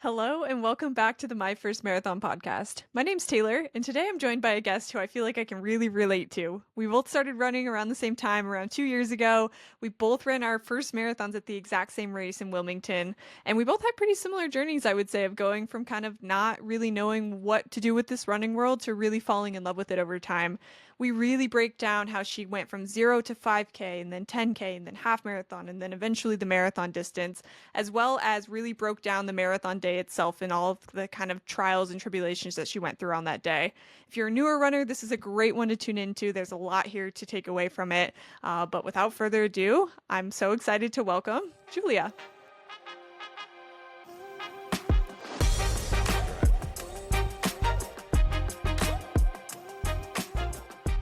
Hello and welcome back to the My First Marathon podcast. My name's Taylor, and today I'm joined by a guest who I feel like I can really relate to. We both started running around the same time, around 2 years ago. We both ran our first marathons at the exact same race in Wilmington, and we both had pretty similar journeys, I would say, of going from kind of not really knowing what to do with this running world to really falling in love with it over time. We really break down how she went from 0 to 5K and then 10K and then half marathon and then eventually the marathon distance, as well as really broke down the marathon day itself and all of the kind of trials and tribulations that she went through on that day. If you're a newer runner, this is a great one to tune into. There's a lot here to take away from it. But without further ado, I'm so excited to welcome Julia.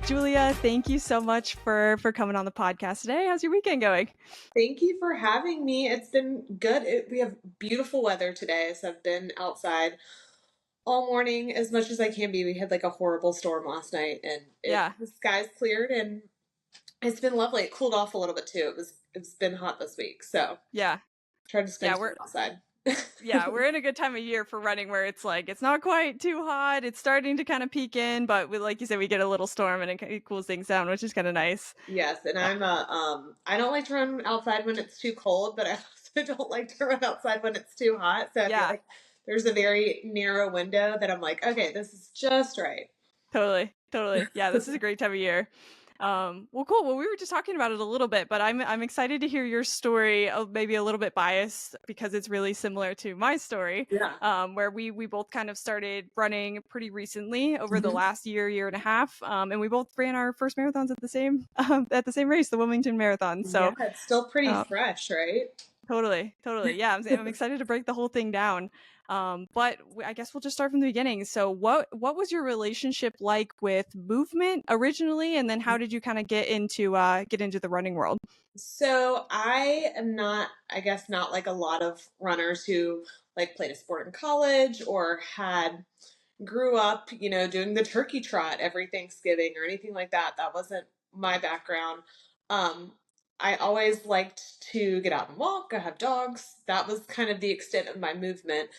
Julia, thank you so much for coming on the podcast today. How's your weekend going? Thank you for having me. It's been good. We have beautiful weather today, so I've been outside all morning as much as I can be. We had like a horrible storm last night, and Yeah. the skies cleared, and it's been lovely. It cooled off a little bit too. It's been hot this week, so Yeah. tried to spend Yeah, time outside. we're in a good time of year for running where it's like it's not quite too hot. It's starting to kind of peak in, but like you said, we get a little storm and it cools things down, which is kind of nice. Yes, and I don't like to run outside when it's too cold, but I also don't like to run outside when it's too hot. So I feel Yeah, like there's a very narrow window that I'm like, okay, this is just right. totally. Yeah, this is a great time of year. Well, cool. Well, we were just talking about it a little bit, but I'm excited to hear your story. Maybe a little bit biased because it's really similar to my story. Yeah. Where we both kind of started running pretty recently over the Mhm. last year and a half, and we both ran our first marathons at the same race, the Wilmington Marathon. Yeah, So, it's still pretty uh, fresh, right? totally. Yeah, I'm excited to break the whole thing down. But I guess we'll just start from the beginning. So, what was your relationship like with movement originally, and then how did you kind of get into the running world? So I am not, I guess, not like a lot of runners who like played a sport in college or had grew up, doing the turkey trot every Thanksgiving or anything like that. That wasn't my background. Um, I always liked to get out and walk. I have dogs. That was kind of the extent of my movement.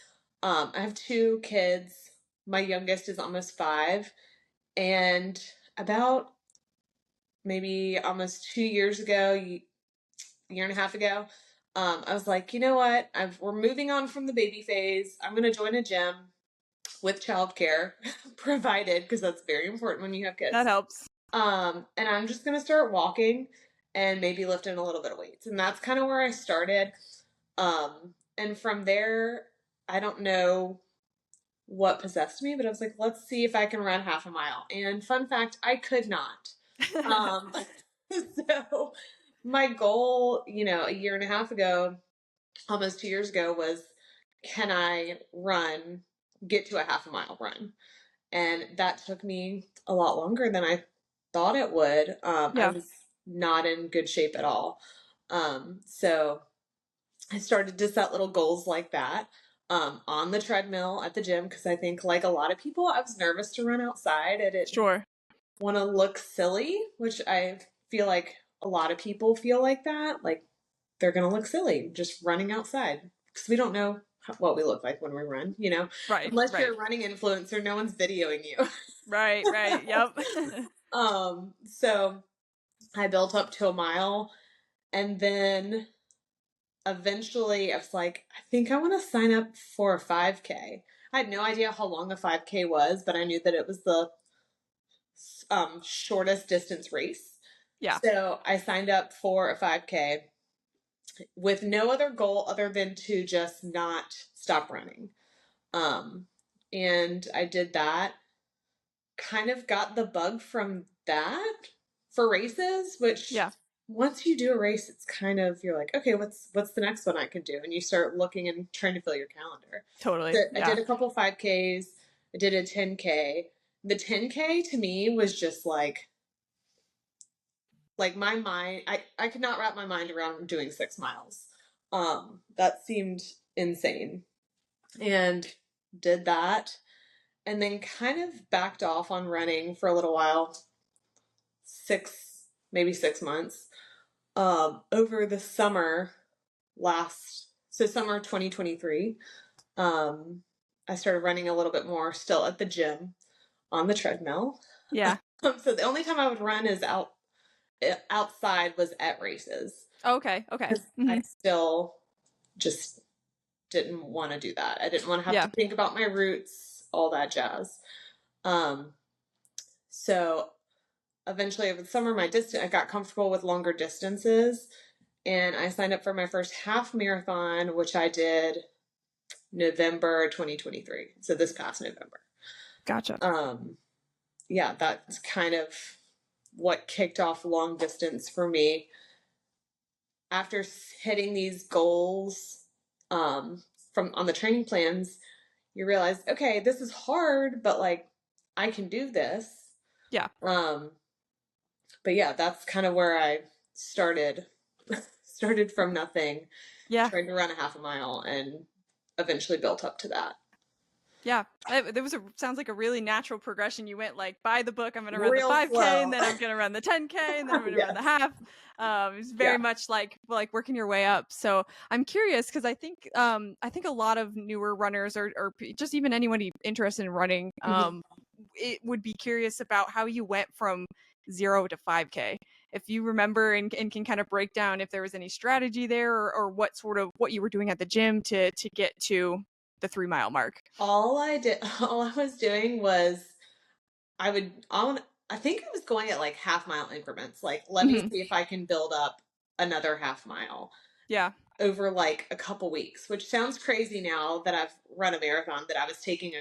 I have two kids. My youngest is almost 5, and about maybe almost 2 years ago, year and a half ago, I was like, you know what? We're moving on from the baby phase. I'm going to join a gym with childcare provided because that's very important when you have That kids. helps. And I'm just going to start walking and maybe lifting a little bit of weights. And that's kind of where I started. And from there, I don't know what possessed me, but I was like, let's see if I can run half a mile. And fun fact, I could not. Um, so my goal, a year and a half ago, almost 2 years ago, was can I get to a half a mile run? And that took me a lot longer than I thought it would. I Yeah, was not in good shape at all. So I started to set little goals like that on the treadmill at the gym because I think, like a lot of people, I was nervous to run outside. I didn't sure. want to look silly, which I feel like a lot of people feel like that. Like they're going to look silly just running outside because we don't know what we look like when we run. Unless you're Right. a running influencer, no one's videoing you. Right. Yep. So I built up to a mile, and then eventually I was like, I think I want to sign up for a 5K. I had no idea how long a 5K was, but I knew that it was the shortest distance race. Yeah. So I signed up for a 5K with no other goal other than to just not stop running. Um, and I did that, kind of got the bug from that for races, which Yeah. once you do a race, it's kind of, you're like, okay, what's the next one I can do? And you start looking and trying to fill your calendar. So Totally. I did Yeah. a couple 5Ks. I did a 10K. The 10K to me was just like my mind, I could not wrap my mind around doing 6 miles. That seemed insane. And did that, and then kind of backed off on running for a little while, maybe 6 months. Over the summer summer 2023, Um, I started running a little bit more still at the gym on the treadmill. Yeah. So the only time I would run is outside was at races. Okay. Okay. 'Cause I Hmm. still just didn't want to do that. I didn't want to have to Yeah. think about my roots, all that jazz. Um, so eventually over the summer, I got comfortable with longer distances, and I signed up for my first half marathon, which I did November 2023. So this past November. Gotcha. Um, yeah, that's kind of what kicked off long distance for me. After hitting these goals um, from on the training plans, you realize, okay, this is hard, but like I can do this. Yeah. Um, but yeah, that's kind of where I started. Started from nothing, Yeah. trying to run a half a mile, and eventually built up to that. Yeah, there was sounds like a really natural progression. You went like by the book. I'm going to run the Real 5K, and slow. then I'm going to run the 10K, and then I'm going to run the Yes. half. It's Yeah. very much like working your way up. So I'm curious because I think a lot of newer runners or just even anybody interested in running Mhm. it would be curious about how you went from 0 to 5K. If you remember and can kind of break down if there was any strategy there or what you were doing at the gym to get to the 3 mile mark. All I was doing was I would, on, I think I was going at like half mile increments. Like, let me Hmm. see if I can build up another half mile Yeah. over like a couple weeks, which sounds crazy now that I've run a marathon, that I was taking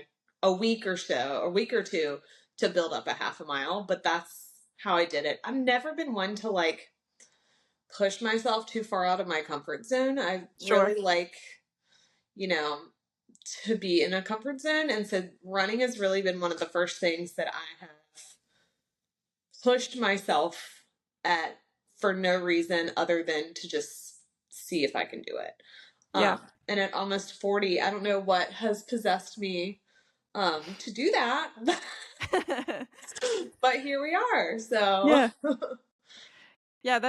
a week or so, a week or two to build up a half a mile, but that's how I did it. I've never been one to like push myself too far out of my comfort zone. I Sure. really like, you know, to be in a comfort zone. And so running has really been one of the first things that I have pushed myself at for no reason other than to just see if I can do it. Yeah. And at almost 40, I don't know what has possessed me to do that, but here we are. So Yeah. Yeah,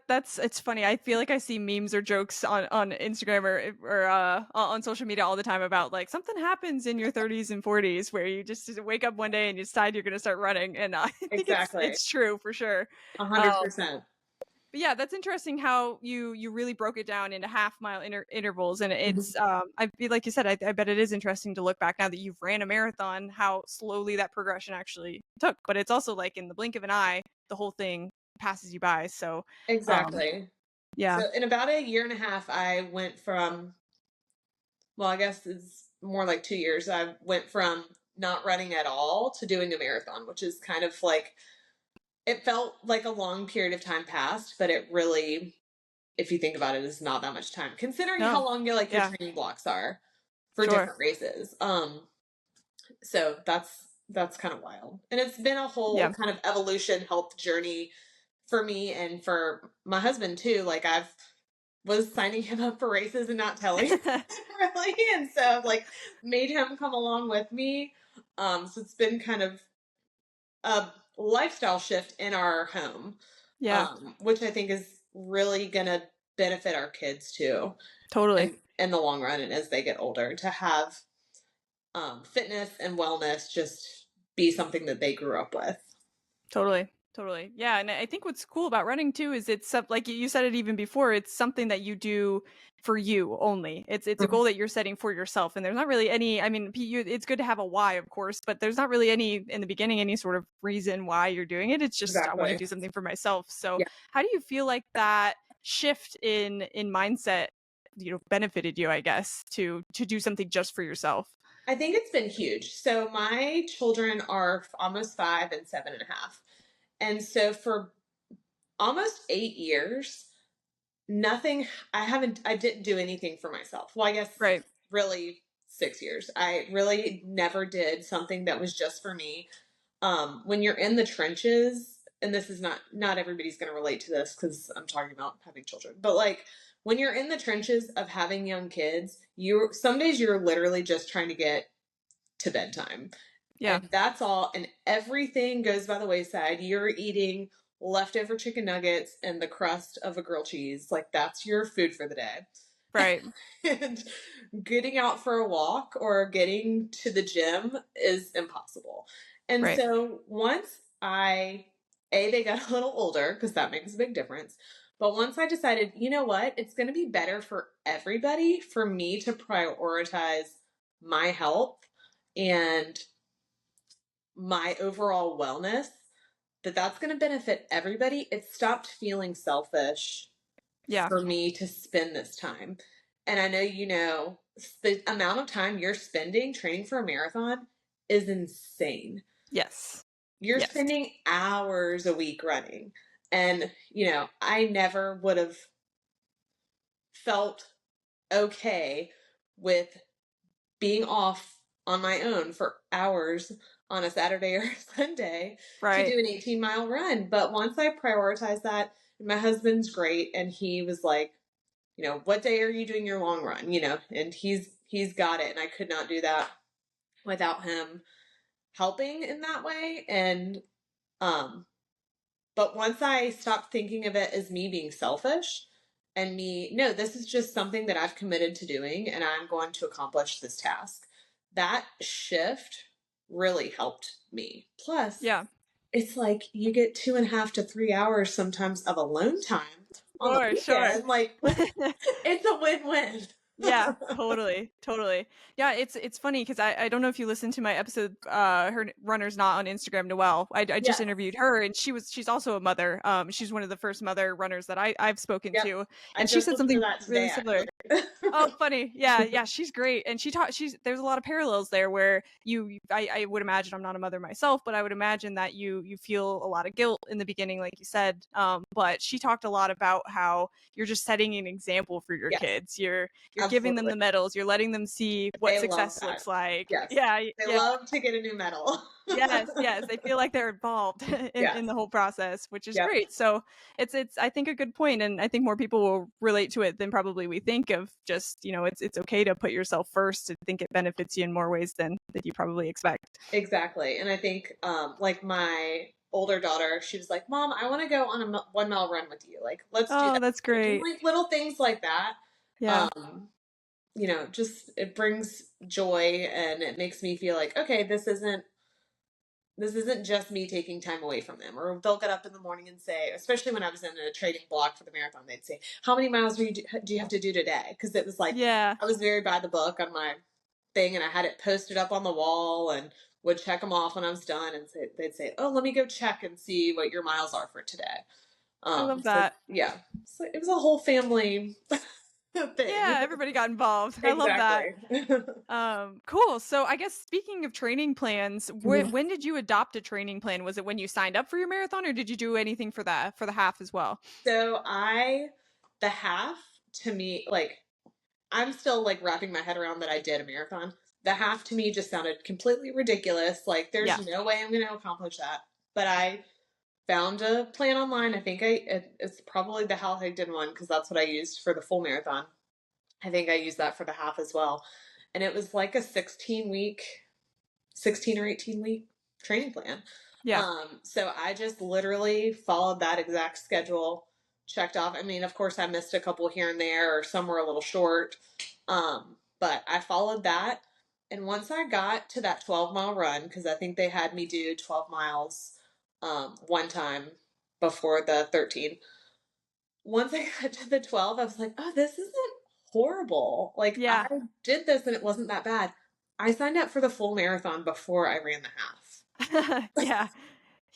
that's it's funny. I feel like I see memes or jokes on Instagram or on social media all the time about like something happens in your 30s and 40s where you just wake up one day and you decide you're going to start running, and I think exactly, it's true for sure. a hundred Um, percent. but yeah, that's interesting how you really broke it down into half mile intervals, and it's I feel like you said I bet it is interesting to look back now that you've ran a marathon how slowly that progression actually took, but it's also like in the blink of an eye the whole thing passes you by. So um Exactly. yeah. So in about a year and a half, I went from, well, I guess it's more like 2 years. I went from not running at all to doing a marathon, which is kind of like, it felt like a long period of time passed, but it really, if you think about it, is not that much time, considering how No. long your Yeah. training blocks are for Sure. different races. So that's kind of wild. And it's been a whole Yeah. kind of evolution health journey for me and for my husband too. Like I've was signing him up for races and not telling him really. And so I've like made him come along with me. So it's been kind of a lifestyle shift in our home, Yeah. which I think is really gonna benefit our kids too Totally. in the long run and as they get older to have fitness and wellness just be something that they grew up with. Totally. Totally. Yeah, and I think what's cool about running too is it's like you said it even before, it's something that you do for you only. It's a Mhm. goal that you're setting for yourself, and there's not really any, I mean, it's good to have a why, of course, but there's not really any in the beginning any sort of reason why you're doing it. It's just I want to Exactly. do something for myself. So, Yeah. how do you feel like that shift in mindset, benefited you, I guess, to do something just for yourself? I think it's been huge. So my children are almost 5 and 7.5. And so for almost 8 years, nothing, I didn't do anything for myself. Well, I guess Right. really 6 years. I really never did something that was just for me. When you're in the trenches, and this is not everybody's going to relate to this because I'm talking about having children, but like when you're in the trenches of having young kids, some days you're literally just trying to get to bedtime. Yeah. And that's all. And everything goes by the wayside. You're eating leftover chicken nuggets and the crust of a grilled cheese. Like that's your food for the day. Right. And getting out for a walk or getting to the gym is impossible. And Right. so once they got a little older, because that makes a big difference. But once I decided, you know what, it's going to be better for everybody for me to prioritize my health and my overall wellness, that's going to benefit everybody. It stopped feeling selfish Yeah. for me to spend this time. And I know, the amount of time you're spending training for a marathon is insane. Yes. You're Yes. spending hours a week running. And, I never would have felt okay with being off on my own for hours on a Saturday or Sunday to Right. do an 18-mile run. But once I prioritized that, my husband's great, and he was like, what day are you doing your long run? And he's got it, and I could not do that without him helping in that way. And but once I stopped thinking of it as me being selfish and no, this is just something that I've committed to doing and I'm going to accomplish this task. That shift really helped me. Plus, Yeah. it's like you get 2.5 to 3 hours sometimes of alone time on the Sure. weekend. Like, it's a win-win. Yeah, totally, totally. Yeah, it's funny because I don't know if you listened to my episode, her runner's not on Instagram, Noelle. I just Yes. interviewed her, and she's also a mother. She's one of the first mother runners that I've spoken Yep. to, I and she just said listened to something that really today, similar. actually. Oh, funny. Yeah, yeah, she's great. And there's a lot of parallels there where I would imagine, I'm not a mother myself, but I would imagine that you feel a lot of guilt in the beginning, like you said. But she talked a lot about how you're just setting an example for your Yes, kids. You're giving them absolutely. the medals, you're letting them see what They love success that. looks like. Yes. Yeah, They yeah. love to get a new medal. Yes, yes, they feel like they're involved in Yes. the whole process, which is Yep. great. So it's I think a good point, and I think more people will relate to it than probably we think of. Just it's okay to put yourself first. I think it benefits you in more ways than that you probably expect. Exactly. And I think, like my older daughter, she was like, Mom, I want to go on a 1 mile run with you. Like, let's do Oh, that. that's And great. like little things like that, Yeah, um, just it brings joy and it makes me feel like, okay, this isn't just me taking time away from them. Or they'll get up in the morning and say, especially when I was in a training block for the marathon, they'd say, how many miles do you have to do today? Because it was like, yeah. I was very by the book on my thing and I had it posted up on the wall and would check them off when I was done. And they'd say, oh, let me go check and see what your miles are for today. I love So that. yeah, so it was a whole family thing. Yeah, everybody got involved. I love that. Exactly. Cool. So I guess speaking of training plans, when did you adopt a training plan? Was it when you signed up for your marathon, or did you do anything for the half as well? So the half to me, like, I'm still like wrapping my head around that I did a marathon. The half to me just sounded completely ridiculous. Like, Yeah. there's no way I'm going to accomplish that. But I found a plan online. I think it's probably the half I did one because that's what I used for the full marathon. I think I used that for the half as well. And it was like a 16 or 18 week training plan. Yeah. So I just literally followed that exact schedule, checked off. I mean, of course, I missed a couple here and there, or some were a little short. But I followed that. And once I got to that 12-mile run, because I think they had me do 12 miles one time before the 13. Once I got to the 12, I was like, oh, this isn't horrible. Like, I Yeah. did this and it wasn't that bad. I signed up for the full marathon before I ran the Yeah.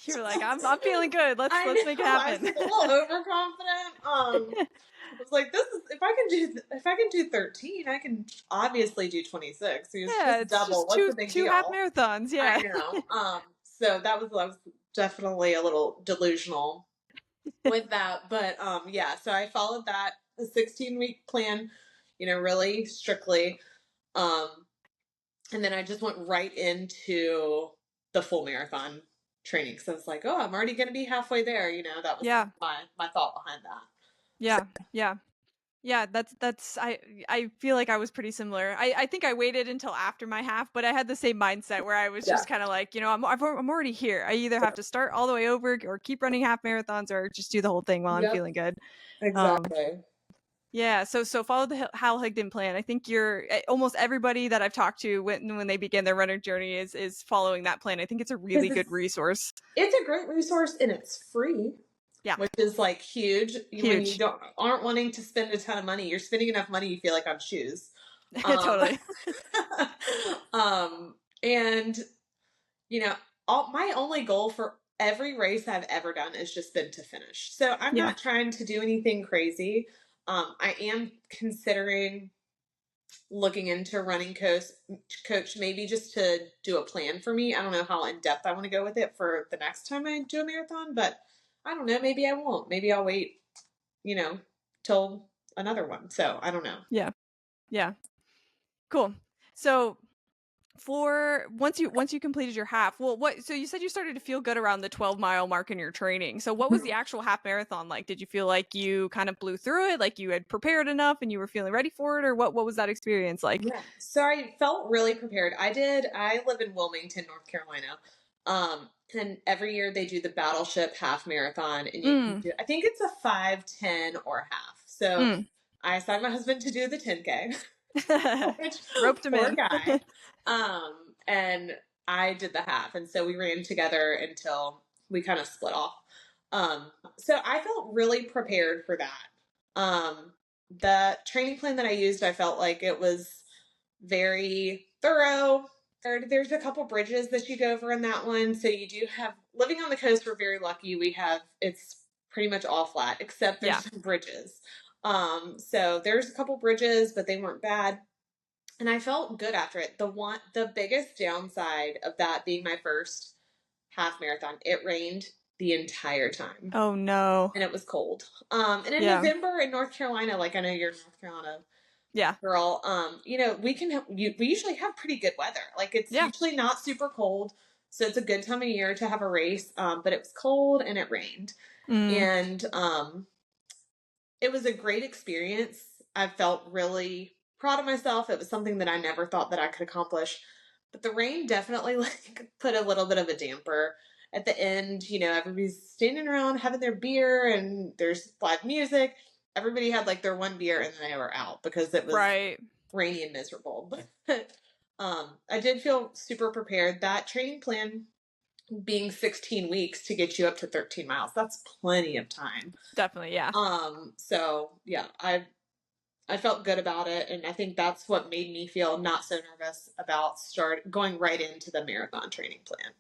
You're like, half. I'm feeling good. I Let's make it know. I was happen. like a little overconfident. I was like, this is if I can do 13, I can obviously do 26. So it's Yeah, just it's double. just What's the two big two half deal? marathons. I Yeah. know. So that was I was definitely a little delusional with that. But yeah, so I followed that a 16-week plan, really strictly. Um, and then I just went right into the full marathon training. So I was like, oh, I'm already going to be halfway there. That was Yeah. my thought behind that. So, Yeah. Yeah. Yeah, that's I feel like I was pretty similar. I think I waited until after my half, but I had the same mindset where I was yeah, just kind of like, I'm already here. I either have to start all the way over or keep running half marathons or just do the whole thing while I'm yep, feeling good. Um exactly. Yeah, so follow the Hal Higdon plan. I think you're almost everybody that I've talked to when they begin their running journey is following that plan. I think it's a really Because good resource. it's a great resource and it's free, Yeah, which is like huge. When you huge. aren't wanting to spend a ton of money, you're spending enough money you feel like on shoes. Um, Totally. and you know, my only goal for every race I've ever done has just been to finish. So I'm Yeah. not trying to do anything crazy. I am considering looking into running coach maybe just to do a plan for me. I don't know how in depth I want to go with it for the next time I do a marathon, but I don't know. Maybe I won't. Maybe I'll wait, you know, till another one. So I don't know. Yeah. Yeah. Cool. So for once you completed your half, well, so you said you started to feel good around the 12-mile mark in your training. So what was the actual half marathon like? Did you feel like you kind of blew through it, like you had prepared enough and you were feeling ready for it, or what was that experience like? Yeah. So I felt really prepared. I live in Wilmington, North Carolina. And every year they do the Battleship half marathon and you can Mm. do, I think it's a 5, 10, or half. So Mm. I assigned my husband to do the 10K, which Roped him poor in. guy. And I did the half. And so we ran together until we kind of split off. So I felt really prepared for that. The training plan that I used, I felt like it was very thorough. There's a couple bridges that you go over in that one. So you do have, living on the coast, we're very lucky. It's pretty much all flat, except there's Yeah. some bridges. So there's a couple bridges, but they weren't bad. And I felt good after it. The biggest downside of that being my first half marathon, it rained the entire time Oh no. and it was cold. And in Yeah. November in North Carolina, like I know you're in North Carolina, Yeah. girl, we usually have pretty good weather. Like it's Yeah. usually not super cold, so it's a good time of year to have a race. But it was cold and it rained, Mm. and it was a great experience. I felt really proud of myself. It was something that I never thought that I could accomplish, but the rain definitely like put a little bit of a damper. At the end, everybody's standing around having their beer and there's live music. Everybody had like their one beer and then they were out because it was Right. rainy and miserable. But I did feel super prepared. That training plan being 16 weeks to get you up to 13 miles, that's plenty of time. Definitely. Yeah. So yeah, I felt good about it, and I think that's what made me feel not so nervous about going right into the marathon training plan.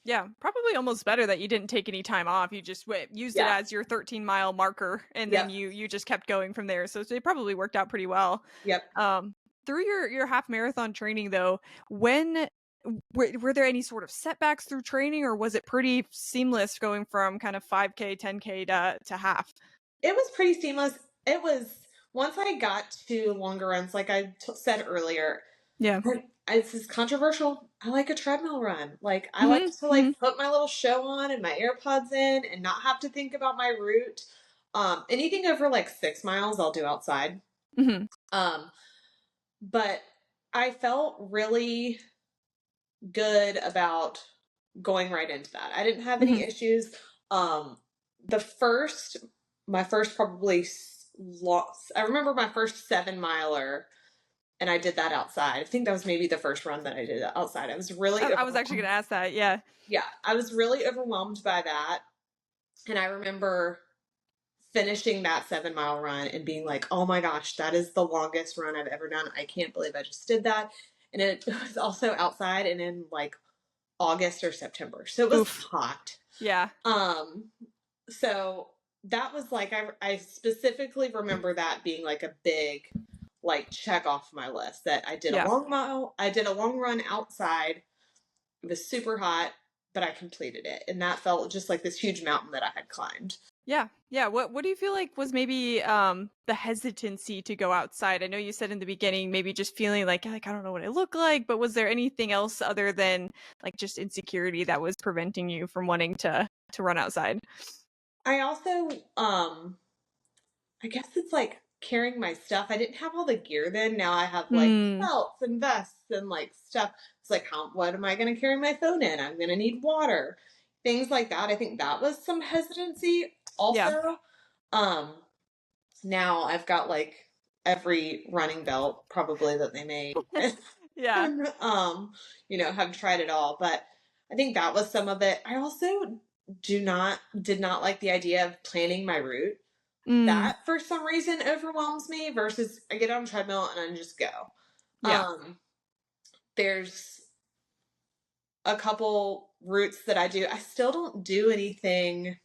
Yeah, probably almost better that you didn't take any time off. You just used it Yeah. as your 13-mile marker, and then Yep. you just kept going from there. So it probably worked out pretty well. Yep. Through your half marathon training, though, when were there any sort of setbacks through training, or was it pretty seamless going from kind of 5K, 10K to half? It was pretty seamless. It was once I got to longer runs, like I said earlier. Yeah. This is controversial. I like a treadmill run. Like I like Hmm. to Hmm. like put my little show on and my AirPods in and not have to think about my route. Anything over like 6 miles, I'll do outside. Hmm. Um, but I felt really good about going right into that. I didn't have any Hmm. issues. Um, my first probably lost. I remember my first 7 miler, and I did that outside. I think that was maybe the first run that I did outside. I was really I was actually going to ask that. Yeah. yeah, I was really overwhelmed by that, and I remember finishing that 7 mile run and being like, "Oh my gosh, that is the longest run I've ever done. I can't believe I just did that." And it was also outside and in like August or September. So it was Oof. hot. Yeah. So that was like I specifically remember that being like a big like check off my list that I did a Yeah. long mile, I did a long run outside. It was super hot, but I completed it. And that felt just like this huge mountain that I had climbed. Yeah. Yeah. What do you feel like was maybe the hesitancy to go outside? I know you said in the beginning maybe just feeling like I don't know what I look like, but was there anything else other than like just insecurity that was preventing you from wanting to run outside? I also I guess it's like carrying my stuff. I didn't have all the gear then. Now I have like Hmm. belts and vests and like stuff. It's like what am I gonna carry my phone in? I'm gonna need water. Things like that. I think that was some hesitancy Yeah. also. Um Now I've got like every running belt probably that they make. Yeah. And, have tried it all. But I think that was some of it. I also did not like the idea of planning my route. Mm, That for some reason overwhelms me versus I get on a treadmill and I just go. yeah. Um, there's a couple routes that I do. I still don't do anything.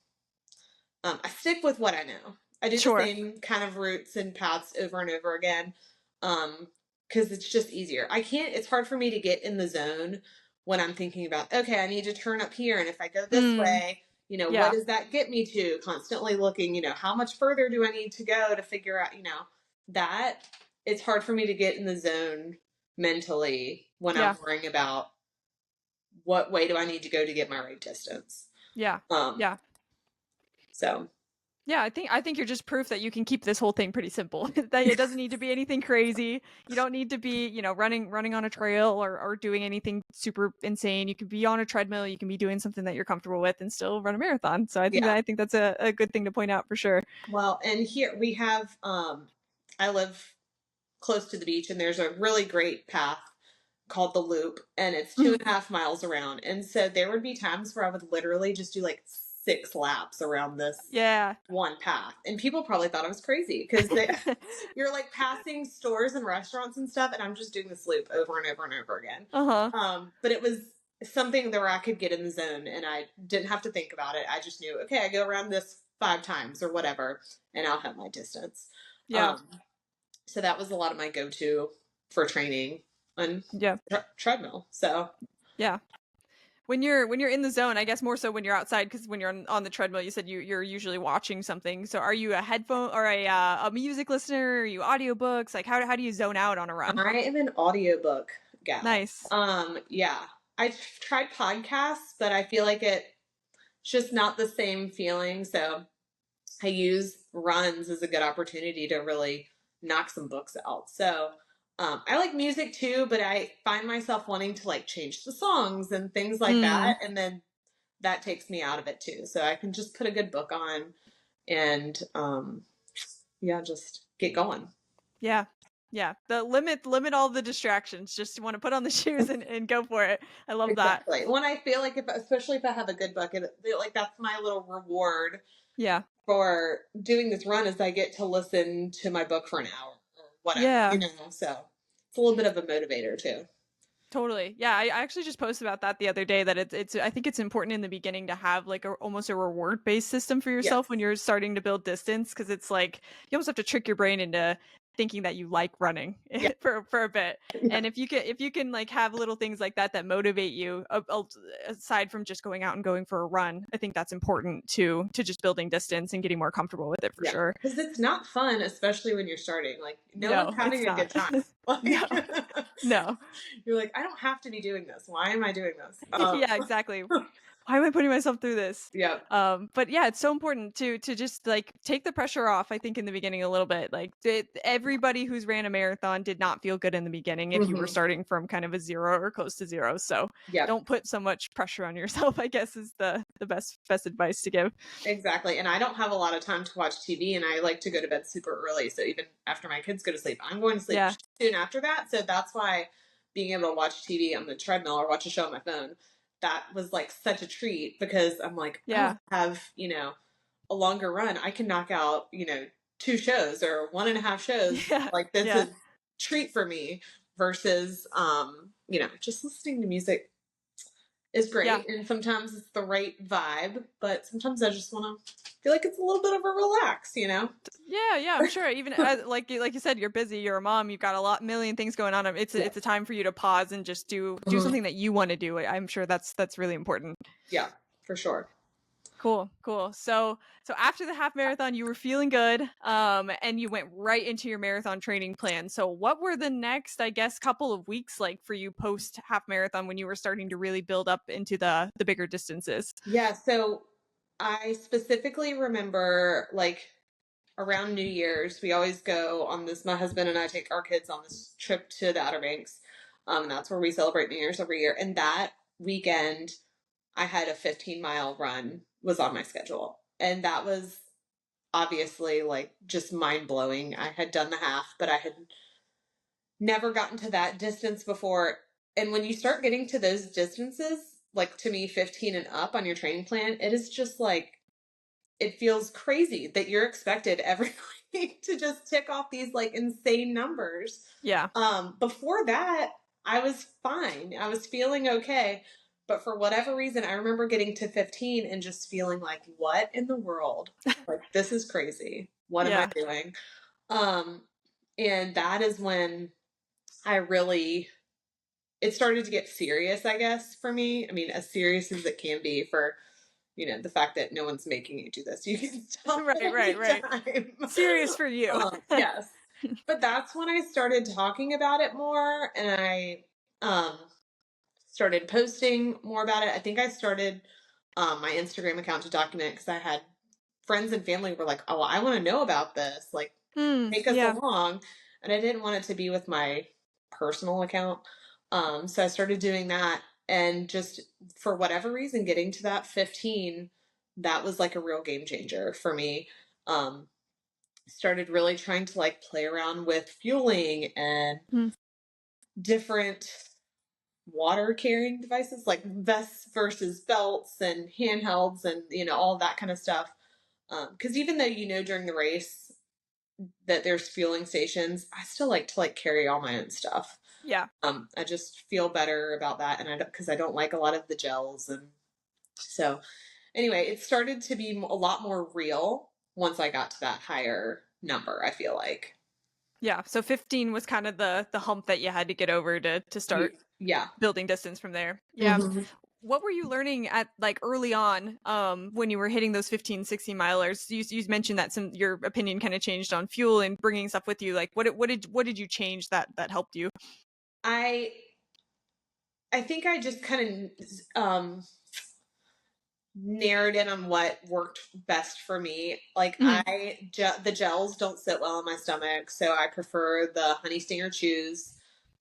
I stick with what I know. I do the Sure. same kind of routes and paths over and over again. Because it's just easier. It's hard for me to get in the zone when I'm thinking about, okay, I need to turn up here. And if I go this Mm, way, what yeah. does that get me to? Constantly looking, how much further do I need to go to figure out, that it's hard for me to get in the zone mentally when I'm Yeah. worrying about what way do I need to go to get my right distance. Yeah. Um, Yeah. so Yeah, I think you're just proof that you can keep this whole thing pretty simple. That it doesn't need to be anything crazy. You don't need to be, running on a trail or doing anything super insane. You can be on a treadmill, you can be doing something that you're comfortable with and still run a marathon. So yeah. I think that's a good thing to point out for sure. Well, and here we have, I live close to the beach, and there's a really great path called the Loop, and it's two Mhm. and a half miles around. And so there would be times where I would literally just do like 6 laps around this Yeah. one path, and people probably thought I was crazy because you're like passing stores and restaurants and stuff, and I'm just doing this loop over and over and over again. Uh-huh. But it was something where I could get in the zone, and I didn't have to think about it. I just knew, okay, I go around this 5 times or whatever, and I'll have my distance. Yeah. Um, so that was a lot of my go-to for training on Yeah. treadmill. So Yeah. When you're in the zone, I guess more so when you're outside, because when you're on the treadmill, you said you're usually watching something. So are you a headphone or a music listener? Are you audiobooks? Like how do you zone out on a run? I am an audiobook gal. Nice. Yeah. I've tried podcasts, but I feel like it's just not the same feeling. So I use runs as a good opportunity to really knock some books out. So I like music too, but I find myself wanting to like change the songs and things like Mm, that. And then that takes me out of it too. So I can just put a good book on and yeah, just get going. yeah. Yeah. The limit all the distractions. Just want to put on the shoes and go for it. I love that. Exactly. When I feel like especially if I have a good book, like that's my little reward Yeah. for doing this run is I get to listen to my book for an hour or whatever, Yeah. so it's a little bit of a motivator too. Totally. Yeah, I actually just posted about that the other day, that it's I think it's important in the beginning to have like almost a reward based system for Yes. yourself when you're starting to build distance, because it's like you almost have to trick your brain into thinking that you like running Yeah. for a bit. Yeah. And if you can like have little things like that that motivate you, aside from just going out and going for a run, I think that's important to just building distance and getting more comfortable with it for Yeah. sure. Because it's not fun, especially when you're starting. Like, no one's No, it's having a good not. time. No. Like, No. you're like, I don't have to be doing this. Why am I doing this? Yeah, exactly. Why am I putting myself through this? Yeah. But yeah, it's so important to just like take the pressure off. I think in the beginning a little bit, like everybody who's ran a marathon did not feel good in the beginning if you were Hmm. starting from kind of a zero or close to zero. So Yeah. don't put so much pressure on yourself, I guess, is the best advice to give. Exactly. And I don't have a lot of time to watch TV, and I like to go to bed super early. So even after my kids go to sleep, I'm going to sleep Yeah. soon after that. So that's why being able to watch TV on the treadmill or watch a show on my phone, that was like such a treat because I'm like, oh, Yeah. I have, a longer run. I can knock out, 2 shows or 1.5 shows. Yeah. Like this Yeah. is treat for me versus, just listening to music is Yeah. great, and sometimes it's the right vibe, but sometimes I just want to feel like it's a little bit of a relax. Yeah, I'm sure. Even like you said, you're busy. You're a mom. You've got a million things going on. Yeah. It's a time for you to pause and just do Mhm. something that you want to do. I'm sure that's really important. Yeah, for sure. Cool. So after the half marathon, you were feeling good, and you went right into your marathon training plan. So what were the next, I guess, couple of weeks like for you post half marathon when you were starting to really build up into the bigger distances? Yeah, so I specifically remember like around New Year's, we always go on this. My husband and I take our kids on this trip to the Outer Banks. And that's where we celebrate New Year's every year. And that weekend, I had a 15-mile run was on my schedule, and that was obviously like just mind blowing. I had done the half, but I had never gotten to that distance before. And when you start getting to those distances, like to me, 15 and up on your training plan, it is just like, it feels crazy that you're expected every week to just tick off these like insane numbers. Yeah. Before that, I was fine. I was feeling okay. But for whatever reason, I remember getting to 15 and just feeling like, what in the world? Like, this is crazy. What am I Yeah. doing? Um, and that is when I really, it started to get serious, I guess, for me. I mean, as serious as it can be for, the fact that no one's making you do this. You can stop at Right, right, any right. time. Serious for you. Yes. But that's when I started talking about it more, and I started posting more about it. I think I started my Instagram account to document because I had friends and family were like, "Oh, I want to know about this. Like, take us Yeah. along." And I didn't want it to be with my personal account. So I started doing that, and just for whatever reason, getting to that 15, that was like a real game changer for me. Started really trying to like play around with fueling and Mm. different water carrying devices like vests versus belts and handhelds and all that kind of stuff. Because even though during the race that there's fueling stations, I still like to like carry all my own stuff. Yeah. I just feel better about that, and because I don't like a lot of the gels, and so anyway, it started to be a lot more real once I got to that higher number. I feel like, Yeah. So 15 was kind of the hump that you had to get over to start yeah. building distance from there. Yeah. Hmm. What were you learning at like early on when you were hitting those 15, 16 milers? You mentioned that your opinion kind of changed on fuel and bringing stuff with you. Like what did you change that helped you? I I think I just kind of narrowed in on what worked best for me. Like Mhm. the gels don't sit well in my stomach, so I prefer the honey stinger chews.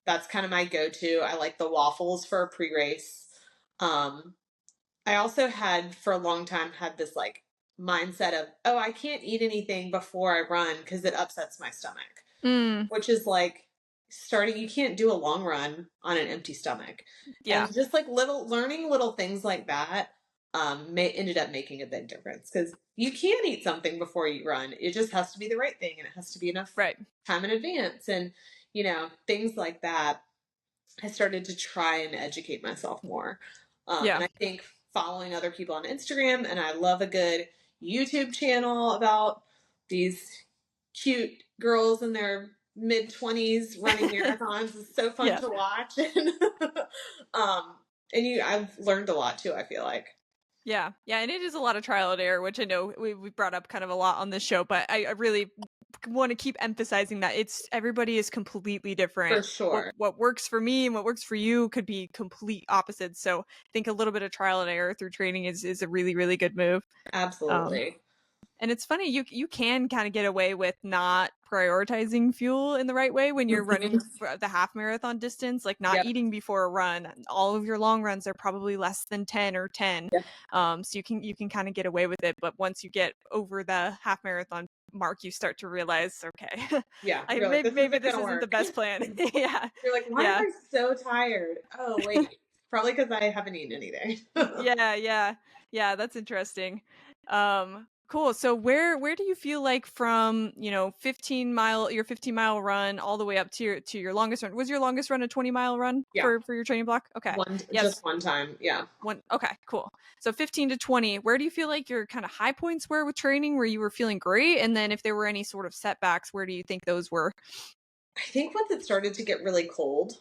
That's kind of my go-to. I like the waffles for a pre-race. Um, I also had for a long time had this like mindset of, oh, I can't eat anything before I run because it upsets my stomach, Mm, which is like you can't do a long run on an empty stomach. yeah. And just like learning little things like that ended up making a big difference because you can eat something before you run. It just has to be the right thing, and it has to be enough Right. time in advance, and things like that. I started to try and educate myself more. And Yeah. I think following other people on Instagram, and I love a good YouTube channel about these cute girls in their mid 20s running marathons is so fun Yeah. to watch. And um, I've learned a lot too, I feel like. Yeah. Yeah. And it is a lot of trial and error, which I know we brought up kind of a lot on this show, but I really want to keep emphasizing that everybody is completely For different. sure. What works for me and what works for you could be complete opposites. So I think a little bit of trial and error through training is a really, really good move. Um, Absolutely. And it's funny, you can kind of get away with not prioritizing fuel in the right way when you're running Mhm. for the half marathon distance, like not Yep. eating before a run. All of your long runs are probably less than 10 or 10. Yep. So you can kind of get away with it, but once you get over the half marathon mark, you start to realize, okay, Yeah. I You're like, maybe this maybe isn't this going to isn't the work. best plan. Yeah. You're like, why am Yeah. I so tired? Oh, wait. Probably because I haven't eaten anything. Yeah, yeah. Yeah, that's interesting. Cool. So where do you feel like from, 15-mile run all the way up to your longest run? Was your longest run a 20-mile run Yeah. for your training block? Okay. Just Yes. one time. Yeah. One. Okay, cool. So 15 to 20, where do you feel like your kind of high points were with training where you were feeling great? And then if there were any sort of setbacks, where do you think those were? I think once it started to get really cold,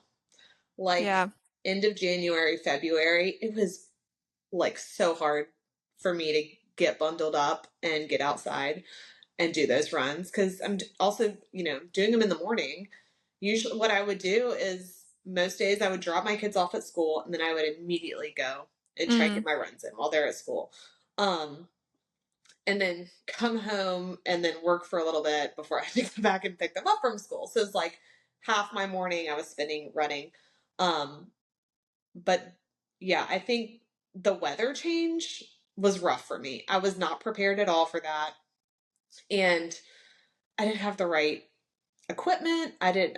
like Yeah. end of January, February, it was like so hard for me to get bundled up and get outside and do those runs because I'm also, doing them in the morning. Usually, what I would do is most days I would drop my kids off at school and then I would immediately go and try to Mm, get my runs in while they're at school. Um, and then come home and then work for a little bit before I had to come back and pick them up from school. So it's like half my morning I was spending running. Um, but yeah, I think the weather change was rough for me. I was not prepared at all for that. And I didn't have the right equipment. And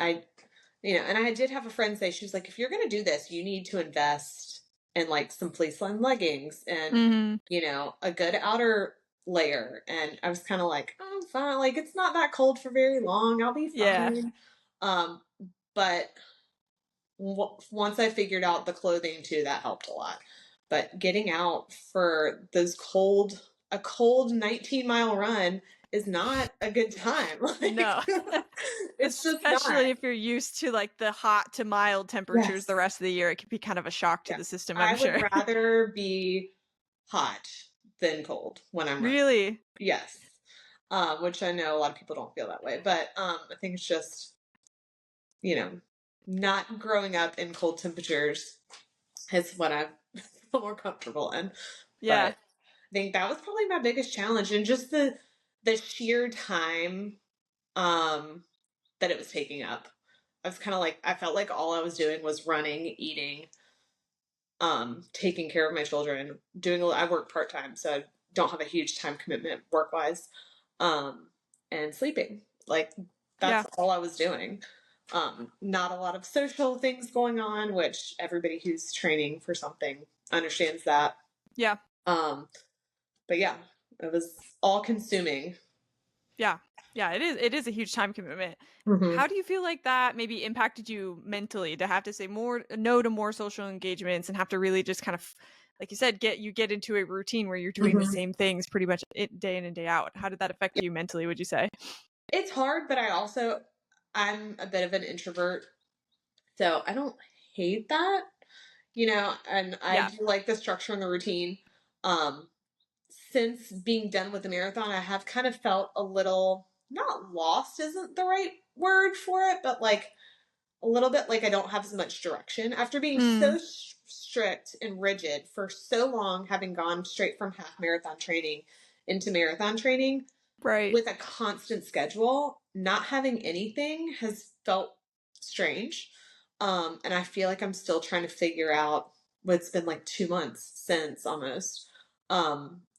I did have a friend say, she was like, if you're going to do this, you need to invest in like some fleece lined leggings and, Mm-hmm. a good outer layer. And I was kind of like, oh, I'm fine. Like, it's not that cold for very long. I'll be Yeah. fine. Um, but once I figured out the clothing too, that helped a lot. But getting out for a cold 19-mile run is not a good time. Like, No. it's just not. Especially if you're used to like the hot to mild temperatures the Yes. rest of the year, it could be kind of a shock to Yeah. the system, I'm I would sure. rather be hot than cold when I'm running. Really? Yes. Which I know a lot of people don't feel that way, but I think it's just, you know, not growing up in cold temperatures is what I feel more comfortable in. Yeah. But I think that was probably my biggest challenge, and just the sheer time um that it was taking up. I was kind of like, I felt like all I was doing was running, eating, taking care of my children, I work part-time, so I don't have a huge time commitment work-wise, um, and sleeping. Like, Yeah. that's all I was doing. Not a lot of social things going on, which everybody who's training for something understands that. Yeah. Um, but yeah, it was all consuming. Yeah. Yeah, it is a huge time commitment. Hmm. How do you feel like that maybe impacted you mentally to have to say more no to more social engagements and have to really just kind of like you said, get into a routine where you're doing the Hmm. same things pretty much day in and day out. How did that affect you mentally, would you say? It's hard, but I'm a bit of an introvert, so I don't hate that, and I Yeah. do like the structure and the routine. Um, since being done with the marathon, I have kind of felt a little, not lost isn't the right word for it, but like a little bit like I don't have as much direction after being Mm, so strict and rigid for so long, having gone straight from half marathon training into marathon training right. with a constant schedule. Not having anything has felt strange. And I feel like I'm still trying to figure out what's been like 2 months since almost.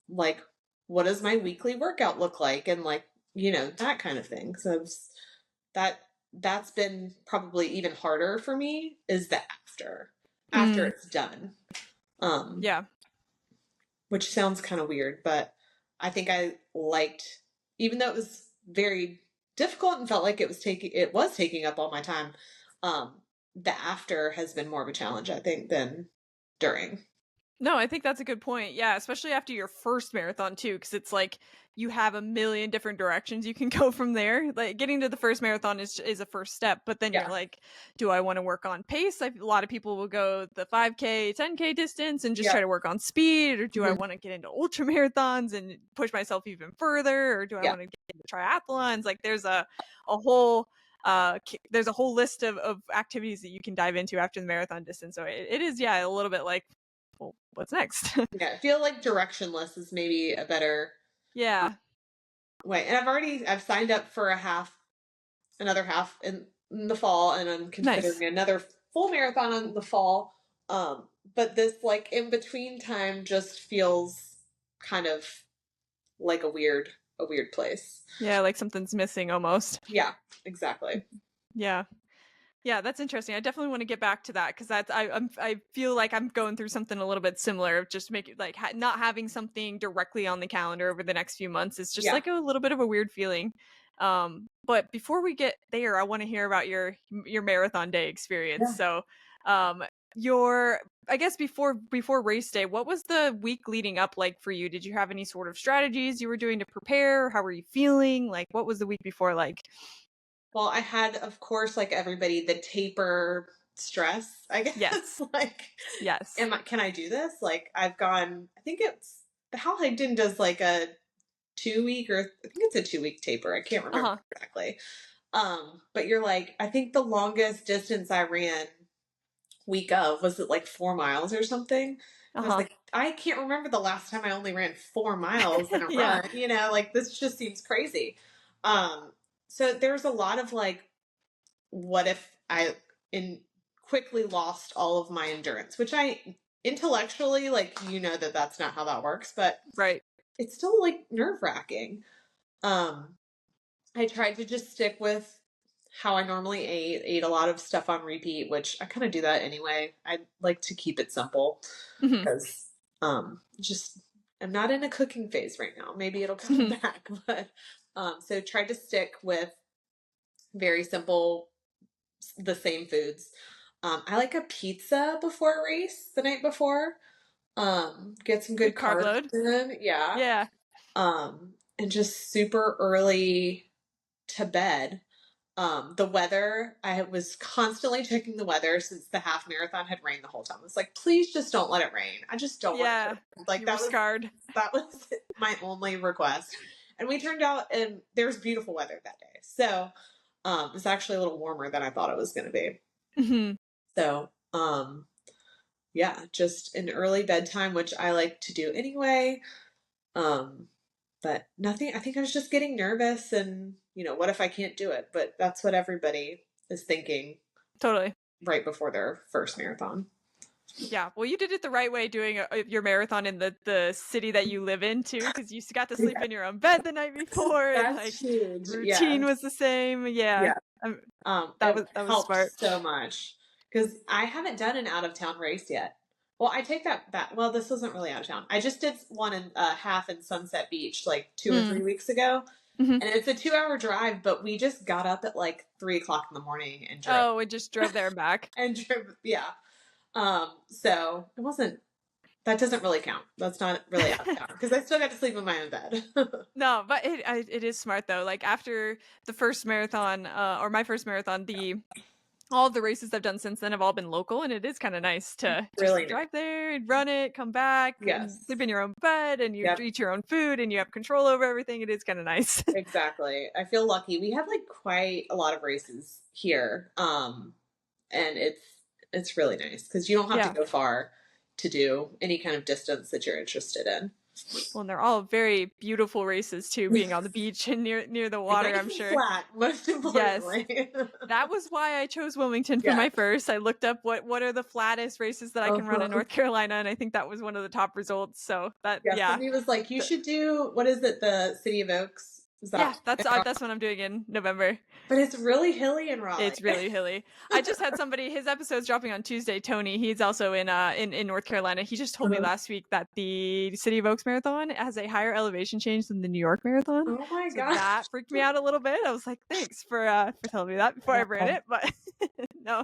Like, what does my weekly workout look like? And like, that kind of thing. So that that's been probably even harder for me is the after Mm, it's done. Um, yeah. which sounds kind of weird, but I think I liked, even though it was very difficult and felt like it was taking up all my time. Um, the after has been more of a challenge, I think, than during. No, I think that's a good point. Yeah, especially after your first marathon too, because it's like you have a million different directions you can go from there. Like getting to the first marathon is a first step, but then you're Yeah, like, do I want to work on pace? A lot of people will go the 5K, 10K distance and just yeah, try to work on speed, or do I mhm, want to get into ultra marathons and push myself even further, or do I yeah, want to get into triathlons? Like a whole there's a whole list of activities that you can dive into after the marathon distance. So it is, yeah, a little bit like, well, what's next? yeah. I feel like directionless is maybe a better Yeah. way. And I've signed up for another half in the fall, and I'm Nice. considering another full marathon in the fall. But this like in between time just feels kind of like a weird place. Yeah, like something's missing almost. Yeah, exactly. Yeah. Yeah, that's interesting. I definitely want to get back to that because I feel like I'm going through something a little bit similar of just make it like not having something directly on the calendar over the next few months is just Yeah. like a little bit of a weird feeling. But before we get there, I want to hear about your marathon day experience. Yeah. So, um, your I guess before race day, what was the week leading up like for you? Did you have any sort of strategies you were doing to prepare? How were you feeling? Like, what was the week before like? Well, I had, of course, like everybody, the taper stress, I guess. Yes. Like, Yes. can I do this? Like, I think it's the How I Did does like a 2 week, or I think it's a 2 week taper. I can't remember Uh-huh. exactly. But you're like, I think the longest distance I ran week of was it like 4 miles or something. And I was Uh-huh. like, I can't remember the last time I only ran 4 miles in a Yeah. run. Like this just seems crazy. Um, so there's a lot of like, what if I in quickly lost all of my endurance, which I intellectually like, that that's not how that works, but Right. it's still like nerve wracking. Um, I tried to just stick with how I normally ate a lot of stuff on repeat, which I kind of do that anyway. I like to keep it simple Hmm. because just I'm not in a cooking phase right now. Maybe it'll come Hmm. back, but so tried to stick with very simple, the same foods. I like a pizza before a race the night before. Get some good Good carb carbs load. in, yeah. Yeah. And just super early to bed. The weather, I was constantly checking the weather since the half marathon had rained the whole time. I was like, please just don't let it rain. I just don't want it to Yeah. rain. Like You were scarred. that was my only request. And we turned out and there was beautiful weather that day. So it was actually a little warmer than I thought it was gonna be. Hmm. So yeah, just an early bedtime, which I like to do anyway. Um, but nothing, I think I was just getting nervous and, what if I can't do it? But that's what everybody is thinking Totally. right before their first marathon. Yeah, well, you did it the right way doing your marathon in the city that you live in too, because you got to sleep Yeah, in your own bed the night before, and that's like huge. routine Yes. was the same. Yeah, Yeah. um, It that was helped smart. so much because I haven't done an out of town race yet. Well, I take that back. Well, this wasn't really out of town. I just did one in half in Sunset Beach like 2 or 3 weeks ago, Mm-hmm. and it's a 2 hour drive. But we just got up at like 3 o'clock in the morning and drove Oh, and just drove there and back. and drove. Yeah. So it wasn't. That doesn't really count. That's not really out of town because I still got to sleep in my own bed. No, but it is smart though. Like after the first marathon, or my first marathon, the all of the races I've done since then have all been local, and it is kind of nice to just Really nice. drive there and run it, come back, and Yes. sleep in your own bed, and you Yep. eat your own food, and you have control over everything. It is kind of nice. Exactly. I feel lucky. We have like quite a lot of races here. And it's really nice because you don't have to Yeah. go far to do any kind of distance that you're interested in. Well, and they're all very beautiful races too, being on the beach and near the water, Nice I'm and sure. flat, most Yes. importantly. That was why I chose Wilmington for Yeah. my first. I looked up what are the flattest races that I can run in Uh-huh. North Carolina, and I think that was one of the top results. So that, Yeah. yeah. Somebody was like, you Th- should do, what is it, the City of Oaks? Is yeah, that? that's what I'm doing in November. But it's really hilly in Raleigh. It's really hilly. I just had somebody, his episode's dropping on Tuesday, Tony. He's also in North Carolina. He just told me Uh-huh. last week that the City of Oaks Marathon has a higher elevation change than the New York Marathon. Oh my So gosh. that freaked me out a little bit. I was like, thanks for telling me that before I ran Wow. it. But no.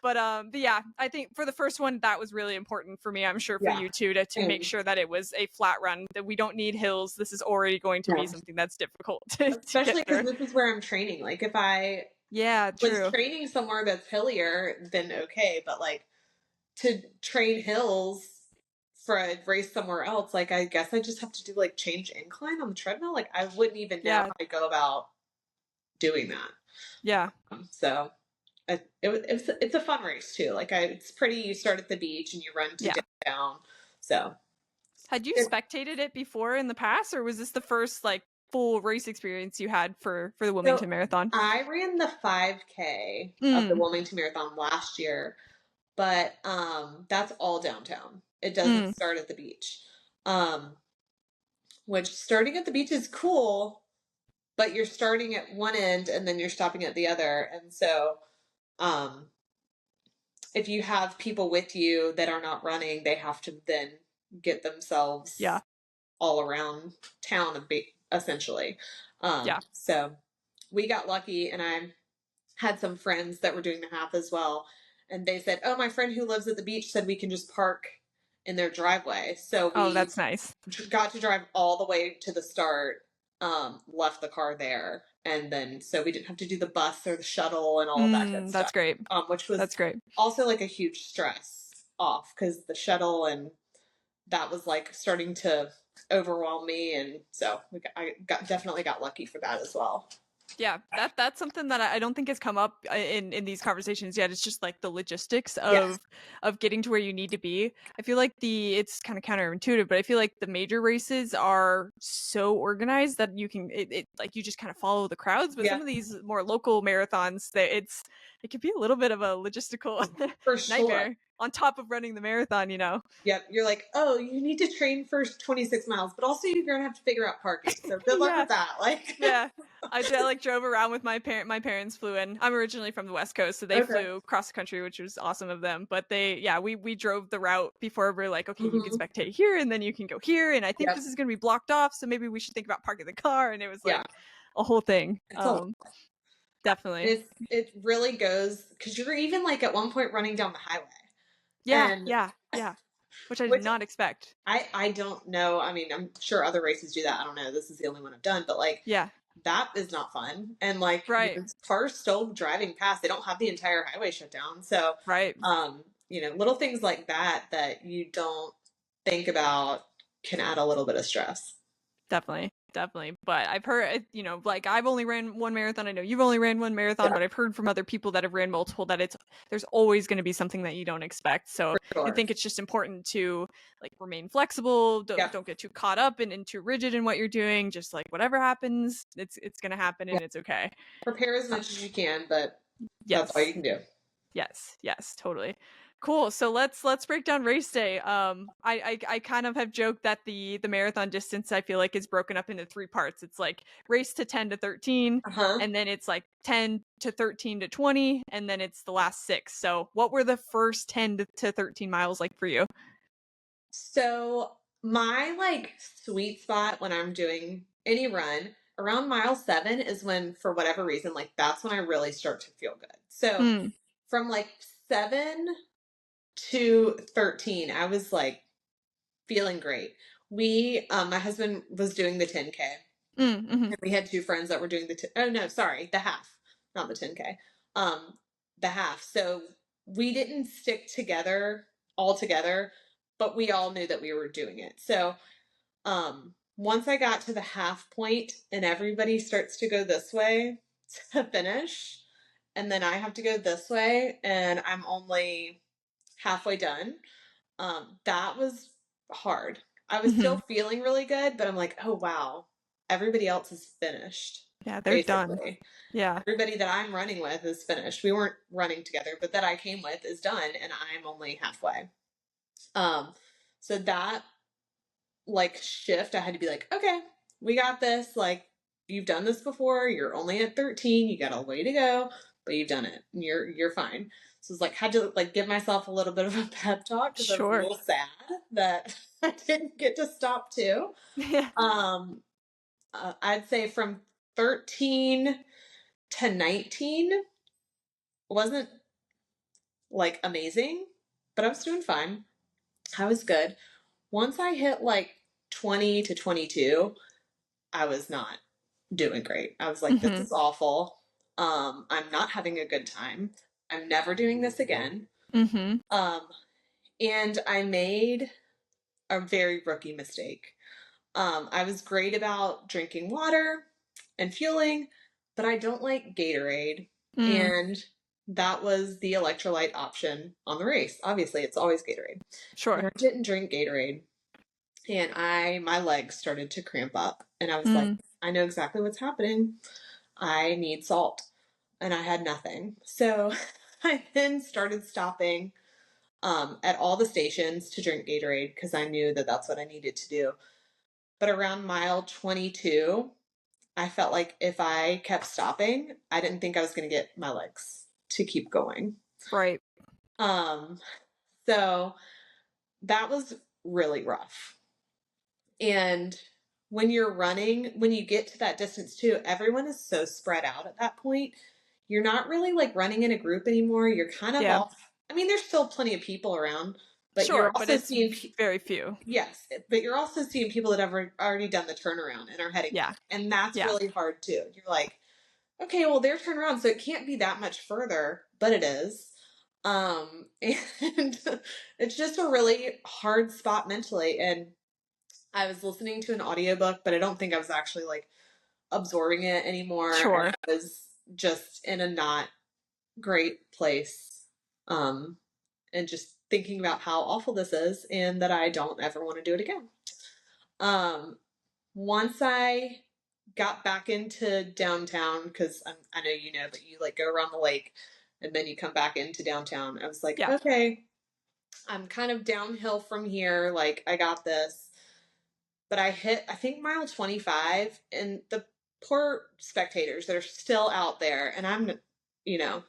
But yeah, I think for the first one that was really important for me. I'm sure for Yeah. you too, to make And sure that it was a flat run, that we don't need hills. This is already going to be yeah. something that's difficult to Especially get because through. this is where I'm training. Like if I Yeah, was true. training somewhere that's hillier, then okay. But like to train hills for a race somewhere else, like I guess I just have to do like change incline on the treadmill. Like I wouldn't even know Yeah. how to go about doing that. Yeah. So it's a fun race too. Like it's pretty. You start at the beach and you run to Yeah. get down. So Had you it, spectated it before in the past, or was this the first like full race experience you had for the so Wilmington Marathon? I ran the 5K of the Mm. Wilmington Marathon last year, but that's all downtown. It doesn't Mm. start at the beach. Um, which starting at the beach is cool, but you're starting at one end and then you're stopping at the other. And so um if you have people with you that are not running, they have to then get Yeah. themselves all around town essentially. Yeah. So we got lucky and I had some friends that were doing the half as well. And they said, oh, my friend who lives at the beach said we can just park in their driveway. So Oh, we that's nice. got to drive all the way to the start, left the car there. And then, so we didn't have to do the bus or the shuttle and all of that good That's stuff, great. which was That's great. also like a huge stress off because the shuttle and that was like starting to overwhelm me. And so definitely got lucky for that as well. Yeah, that's something that I don't think has come up in these conversations yet. It's just like the logistics Yes. of getting to where you need to be. I feel like it's kind of counterintuitive, but I feel like the major races are so organized that you can it like you just kind of follow the crowds. But Yeah, some of these more local marathons, it can be a little bit of a logistical for sure. nightmare. on top of running the marathon, you know? Yep. You're like, oh, you need to train for 26 miles, but also you're going to have to figure out parking. So good luck Yeah. with that. Like, Yeah. Like drove around with my parents flew in. I'm originally from the West Coast, so they okay. flew across the country, which was awesome of them. But we drove the route before we are like, okay, you can Hmm. spectate here and then you can go here. And I think Yep. this is going to be blocked off. So maybe we should think about parking the car. And it was Yeah. like a whole thing. It's a lot. Definitely. It really goes because you're even like at one point running down the highway. Yeah. And Yeah. Yeah. Which I did which not expect. I don't know. I mean, I'm sure other races do that. I don't know. This is the only one I've done, but like Yeah. that is not fun. And like Right. cars still driving past. They don't have the entire highway shut down. So, Right. little things like that you don't think about can add a little bit of stress. Definitely. But I've heard, like I've only ran one marathon. I know you've only ran one marathon, Yeah, but I've heard from other people that have ran multiple that there's always going to be something that you don't expect. So for I sure. think it's just important to like remain flexible. Yeah. Don't get too caught up and too rigid in what you're doing. Just like whatever happens, it's going to happen Yeah. and it's okay. Prepare as much as you can, but that's all you Yes. can do. Yes, totally. Cool. So let's break down race day. I kind of have joked that the marathon distance I feel like is broken up into three parts. It's like race to 10 to 13, Uh-huh. and then it's like 10 to 13 to 20, and then it's the last six. So what were the first 10 to 13 miles like for you? So my like sweet spot when I'm doing any run around mile 7 is when, for whatever reason, like that's when I really start to feel good. So Mm, from like 7 to 13, I was like feeling great. My husband was doing the 10K, mm-hmm. and we had two friends that were doing oh no, sorry, the half, not the 10K, the half. So we didn't stick together all together, but we all knew that we were doing it. So once I got to the half point and everybody starts to go this way to finish, and then I have to go this way, and I'm only halfway done. That was hard. I was Mm-hmm. still feeling really good, but I'm like, oh wow, everybody else is finished. Yeah, they're done. Basically, Yeah. everybody that I'm running with is finished. We weren't running together, but that I came with is done, and I'm only halfway. Um, so that like shift, I had to be like, okay, we got this. Like, you've done this before. You're only at 13. You got a way to go, but you've done it. And you're fine. So it's like had to like give myself a little bit of a pep talk because I was a Sure. little sad that I didn't get to stop too. Yeah. Um, I'd say from 13 to 19 wasn't like amazing, but I was doing fine. I was good. Once I hit like 20 to 22, I was not doing great. I was like, this Mm-hmm. is awful. I'm not having a good time. I'm never doing this again. Mm-hmm. Um, and I made a very rookie mistake. I was great about drinking water and fueling, but I don't like Gatorade. Mm, And that was the electrolyte option on the race. Obviously, it's always Gatorade. And sure. I didn't drink Gatorade. And my legs started to cramp up. And I was like, Mm, I know exactly what's happening. I need salt. And I had nothing. So I then started stopping at all the stations to drink Gatorade because I knew that that's what I needed to do. But around mile 22, I felt like if I kept stopping, I didn't think I was going to get my legs to keep going. right. Um, so that was really rough. And when you're running, when you get to that distance too, everyone is so spread out at that point. You're not really like running in a group anymore. You're kind of Yeah. off. I mean, there's still plenty of people around, but you're Sure, but also it's seeing, very few. yes, but you're also seeing people that have already done the turnaround and are heading Yeah. back. And that's Yeah. really hard too. You're like, okay, well, they're turned around, so it can't be that much further, but it is. And it's just a really hard spot mentally. And I was listening to an audiobook, but I don't think I was actually like absorbing it anymore. And Sure. I was just in a not great place. And just thinking about how awful this is and that I don't ever want to do it again. Um, Once I got back into downtown, because I know you know, but you like go around the lake and then you come back into downtown. I was like, Yeah. okay, I'm kind of downhill from here. Like, I got this. But I hit, I think, mile 25, and the poor spectators that are still out there, and I'm, you know,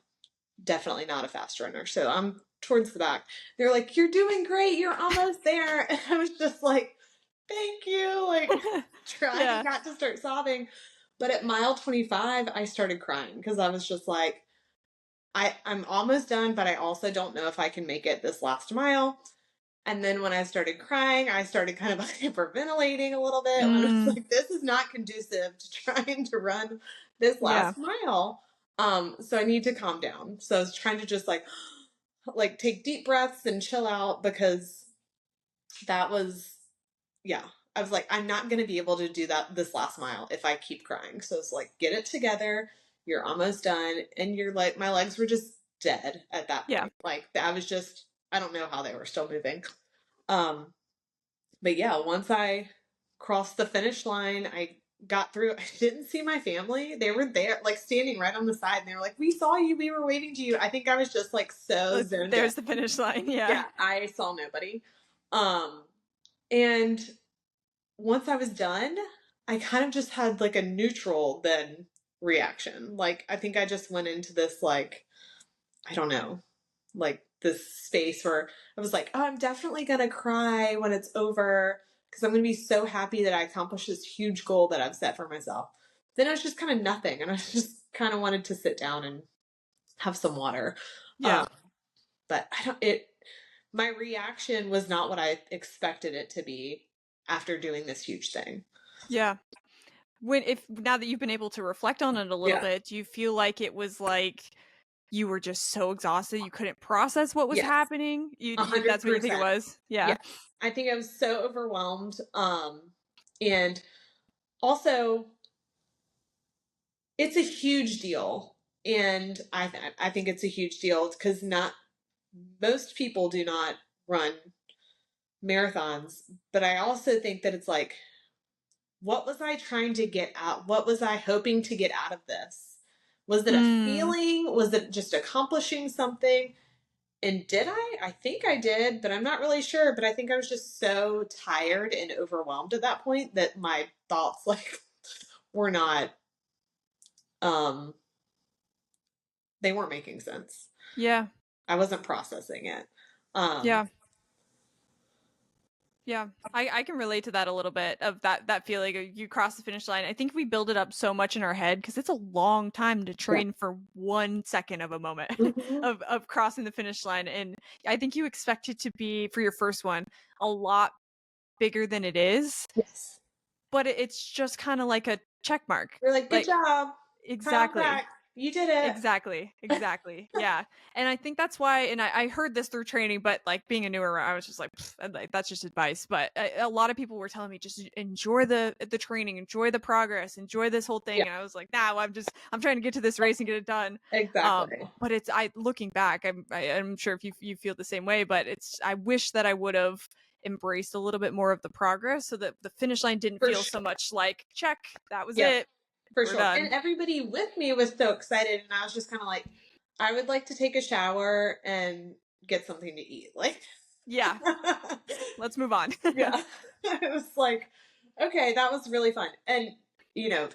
definitely not a fast runner. So I'm towards the back. They're like, "You're doing great. You're almost there." And I was just like, "Thank you." Like, trying Yeah. not to start sobbing. But at mile 25, I started crying because I was just like, I'm almost done, but I also don't know if I can make it this last mile. And then when I started crying, I started kind of hyperventilating a little bit. When I was Mm, like, this is not conducive to trying to run this yeah. last mile. So I need to calm down. So I was trying to just like take deep breaths and chill out, because that was, yeah. I was like, I'm not going to be able to do that this last mile if I keep crying. So it's like, get it together. You're almost done. And you're like, my legs were just dead at that Yeah. point. Like, I was just, I don't know how they were still moving. Um, but yeah, once I crossed the finish line, I got through. I didn't see my family. They were there, like standing right on the side, and they were like, "We saw you. We were waving to you." I think I was just like so zoned in. There's the finish line. Yeah. Yeah, I saw nobody. Um, and once I was done, I kind of just had like a neutral then reaction. Like, I think I just went into this, like, I don't know, like this space where I was like, "Oh, I'm definitely gonna cry when it's over, because I'm gonna be so happy that I accomplished this huge goal that I've set for myself." Then it was just kind of nothing, and I just kind of wanted to sit down and have some water. Yeah. Um, but I don't. It My reaction was not what I expected it to be after doing this huge thing. Yeah. When if now that you've been able to reflect on it a little Yeah. bit, do you feel like it was like you were just so exhausted you couldn't process what was Yes. happening? a You hundred that's what you think it percent. was? Yeah. Yes. I think I was so overwhelmed. And also, it's a huge deal, and I think it's a huge deal because not most people do not run marathons. But I also think that it's like, what was I trying to get out? What was I hoping to get out of this? Was it a Mm, feeling? Was it just accomplishing something? And did I think I did, but I'm not really sure. But I think I was just so tired and overwhelmed at that point that my thoughts like were not um they weren't making sense. yeah. I wasn't processing it. Um, Yeah. Yeah, I can relate to that a little bit of that feeling of you cross the finish line. I think we build it up so much in our head because it's a long time to yeah. train for 1 second of a moment Hmm. of crossing the finish line, and I think you expect it to be for your first one a lot bigger than it is, Yes. but it's just kind of like a check mark, We're like, good like job. Pat on the exactly. back. You did it. Exactly, exactly. Yeah. And I think that's why, and I heard this through training, but like being a newer, I was just like, like that's just advice. But a lot of people were telling me just enjoy the training, enjoy the progress, enjoy this whole Yeah, thing. And I was like, nah, I'm trying to get to this race and get it done. exactly. But it's looking back, I'm sure if you feel the same way, but I wish that I would have embraced a little bit more of the progress so that the finish line didn't For feel sure. so much like check, that was Yep, it, for we're sure. And done. everybody with me was so excited, and I was just kind of like, I would like to take a shower and get something to eat. Like, Yeah, let's move on. yeah. I was like, okay, that was really fun. And, you know,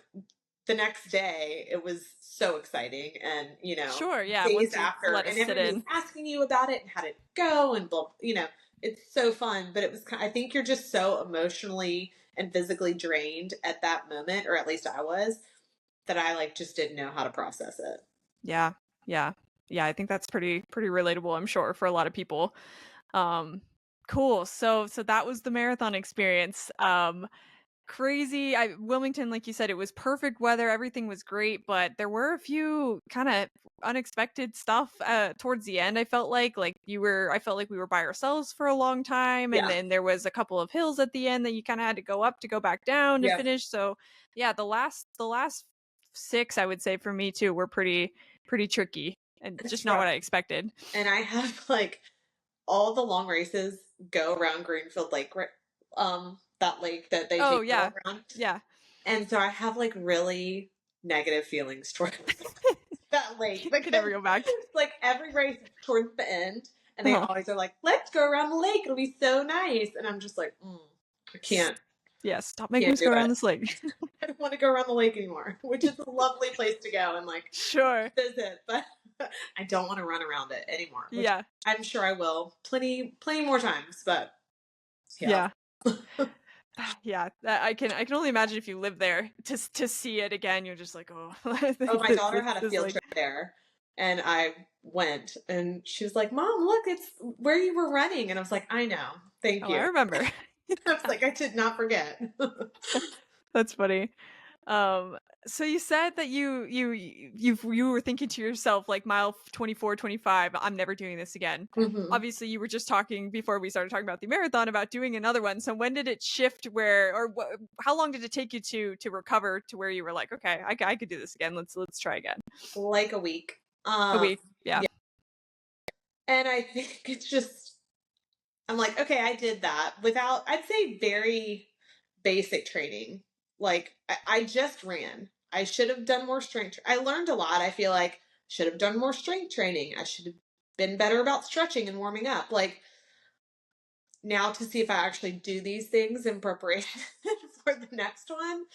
the next day it was so exciting, and Sure, yeah, days once you after, let it and sit everybody's in. asking you about it and how did it go, and blah, it's so fun. But it was I think you're just so emotionally and physically drained at that moment, or at least I was, that I like just didn't know how to process it. Yeah, yeah, yeah. I think that's pretty relatable. I'm sure for a lot of people. Um, cool. So that was the marathon experience. Crazy. Wilmington, like you said, it was perfect weather. Everything was great, but there were a few kind of unexpected stuff towards the end. I felt like we were by ourselves for a long time, and Yeah. then there was a couple of hills at the end that you kind of had to go up to go back down to Yeah. finish. So yeah, the last six, I would say for me too, were pretty tricky and It's just not rough. what I expected. And I have like all the long races go around Greenfield Lake, that lake that they Oh take you yeah, all around. yeah. And so I have like really negative feelings towards that lake, Can never because go back. like every race towards the end, And they Uh-huh. always are like, let's go around the lake. It'll be so nice. And I'm just like, I Yeah, stop making can't us do go around it. this lake. I don't want to go around the lake anymore, which is a lovely place to go and like Sure. visit, but I don't want to run around it anymore, which Yeah. I'm sure I will plenty more times, but yeah. Yeah. Yeah, I can only imagine if you live there to see it again, you're just like, "Oh, Oh, my daughter this had a is field like." trip there and I went and she was like, Mom, look, it's where you were running. And I was like, I know. Thank Oh, I you. remember. I was like, I did not forget. That's funny. Um, so you said that you were thinking to yourself like mile 24, 25, I'm never doing this again. hmm Obviously, you were just talking before we started talking about the marathon about doing another one. So when did it shift where or how long did it take you to recover to where you were like, okay, I could do this again. Let's try again. Like a week. A week. Yeah. Yeah. And I think it's just, I'm like, okay, I did that without, I'd say, very basic training. Like, I just ran. I should have done more strength. I learned a lot. I feel like should have done more strength training. I should have been better about stretching and warming up. Like, now to see if I actually do these things in preparation for the next one.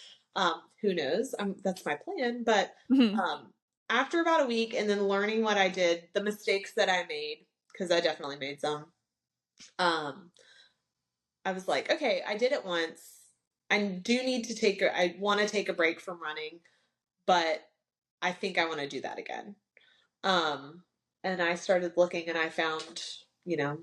Who knows? That's my plan. But Mhm. um, after about a week and then learning what I did, the mistakes that I made, because I definitely made some, um, I was like, okay, I did it once. I do need to I want to take a break from running, but I think I want to do that again. Um, and I started looking and I found, you know,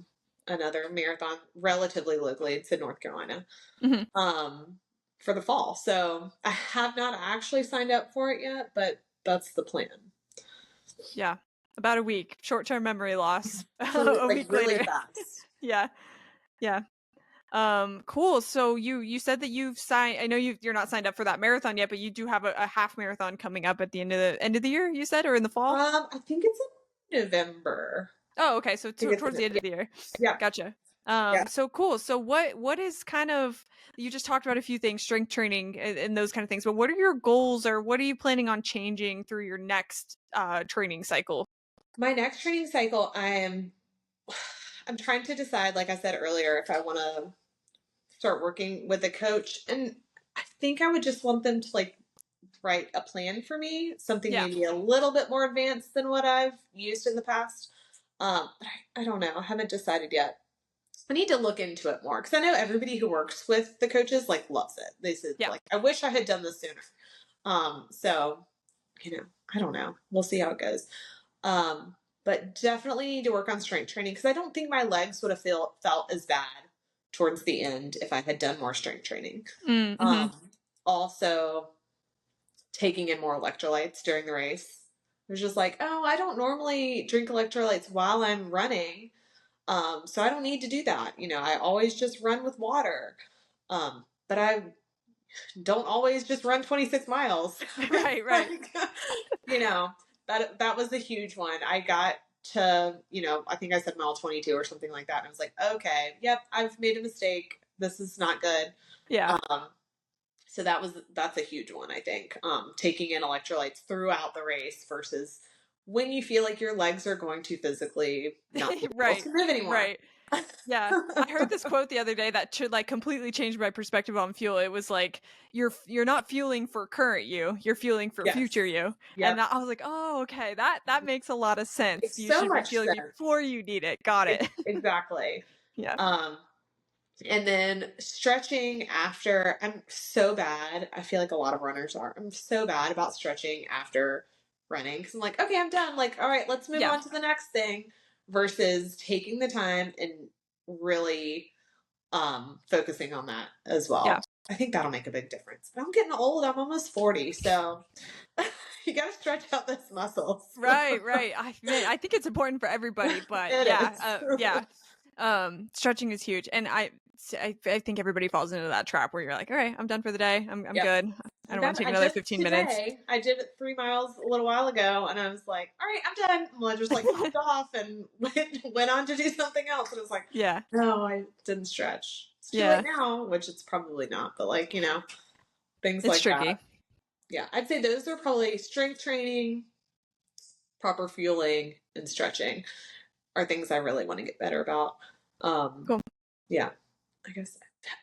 another marathon relatively locally. It's in North Carolina, Mhm. um, for the fall. So I have not actually signed up for it yet, but that's the plan. Yeah. About a week. Short-term memory loss. Really, A like week really later. fast. Yeah. Yeah. Cool. So you said that you've signed. I know you're not signed up for that marathon yet, but you do have a half marathon coming up at the end of the year. You said, or in the fall? I think it's in November. Oh, okay. So I think it's towards the end yeah, of the year. yeah, Gotcha. yeah. So cool. So what is kind of you just talked about a few things, strength training and those kind of things, but what are your goals or what are you planning on changing through your next training cycle? My next training cycle, I'm trying to decide, like I said earlier, if I want to start working with a coach. And I think I would just want them to like write a plan for me, something Yeah. maybe a little bit more advanced than what I've used in the past. But I don't know. I haven't decided yet. I need to look into it more because I know everybody who works with the coaches like loves it. They said Yeah. like, I wish I had done this sooner. So I don't know. We'll see how it goes. But definitely need to work on strength training because I don't think my legs would have felt as bad towards the end if I had done more strength training. Mm-hmm. Um, Also, taking in more electrolytes during the race. It was just like, oh, I don't normally drink electrolytes while I'm running, so I don't need to do that. I always just run with water, but I don't always just run 26 miles. Right, right. Like, you know, that was a huge one. I got to, I think I said mile 22 or something like that. And I was like, okay, yep, I've made a mistake. This is not good. Yeah. Um, so that's a huge one, I think. Taking in electrolytes throughout the race versus when you feel like your legs are going to physically not be able Right. to move anymore. Right. Yeah. I heard this quote the other day that should like completely change my perspective on fuel. It was like you're not fueling for current you, you're fueling for Yes. future you. And Yep. I was like, "Oh, okay. That makes a lot of sense. Makes You so should be much fueling sense. before you need it." Got it. Exactly. Yeah. Um, and then stretching after, I'm so bad. I feel like a lot of runners are. I'm so bad about stretching after running because I'm like, okay, I'm done. Like, all right, let's move Yeah. on to the next thing versus taking the time and really focusing on that as Yeah. well. I think that'll make a big difference. But I'm getting old. I'm almost 40, so you got to stretch out those muscles. Right, right. I think it's important for everybody, but It yeah, is. yeah. Stretching is huge, and I think everybody falls into that trap where you're like, all right, I'm done for the day. I'm Yep. good. I don't want to take I another just 15 minutes. today I did it 3 miles a little while ago, and I was like, "All right, I'm done." Well, I just like hopped off and went on to do something else, and it was like, Yeah, "No, I didn't stretch. It's too late yeah. now," which it's probably not, but like things It's like that. tricky. Yeah, I'd say those are probably strength training, proper fueling, and stretching. are things I really want to get better about. Cool. Yeah, I guess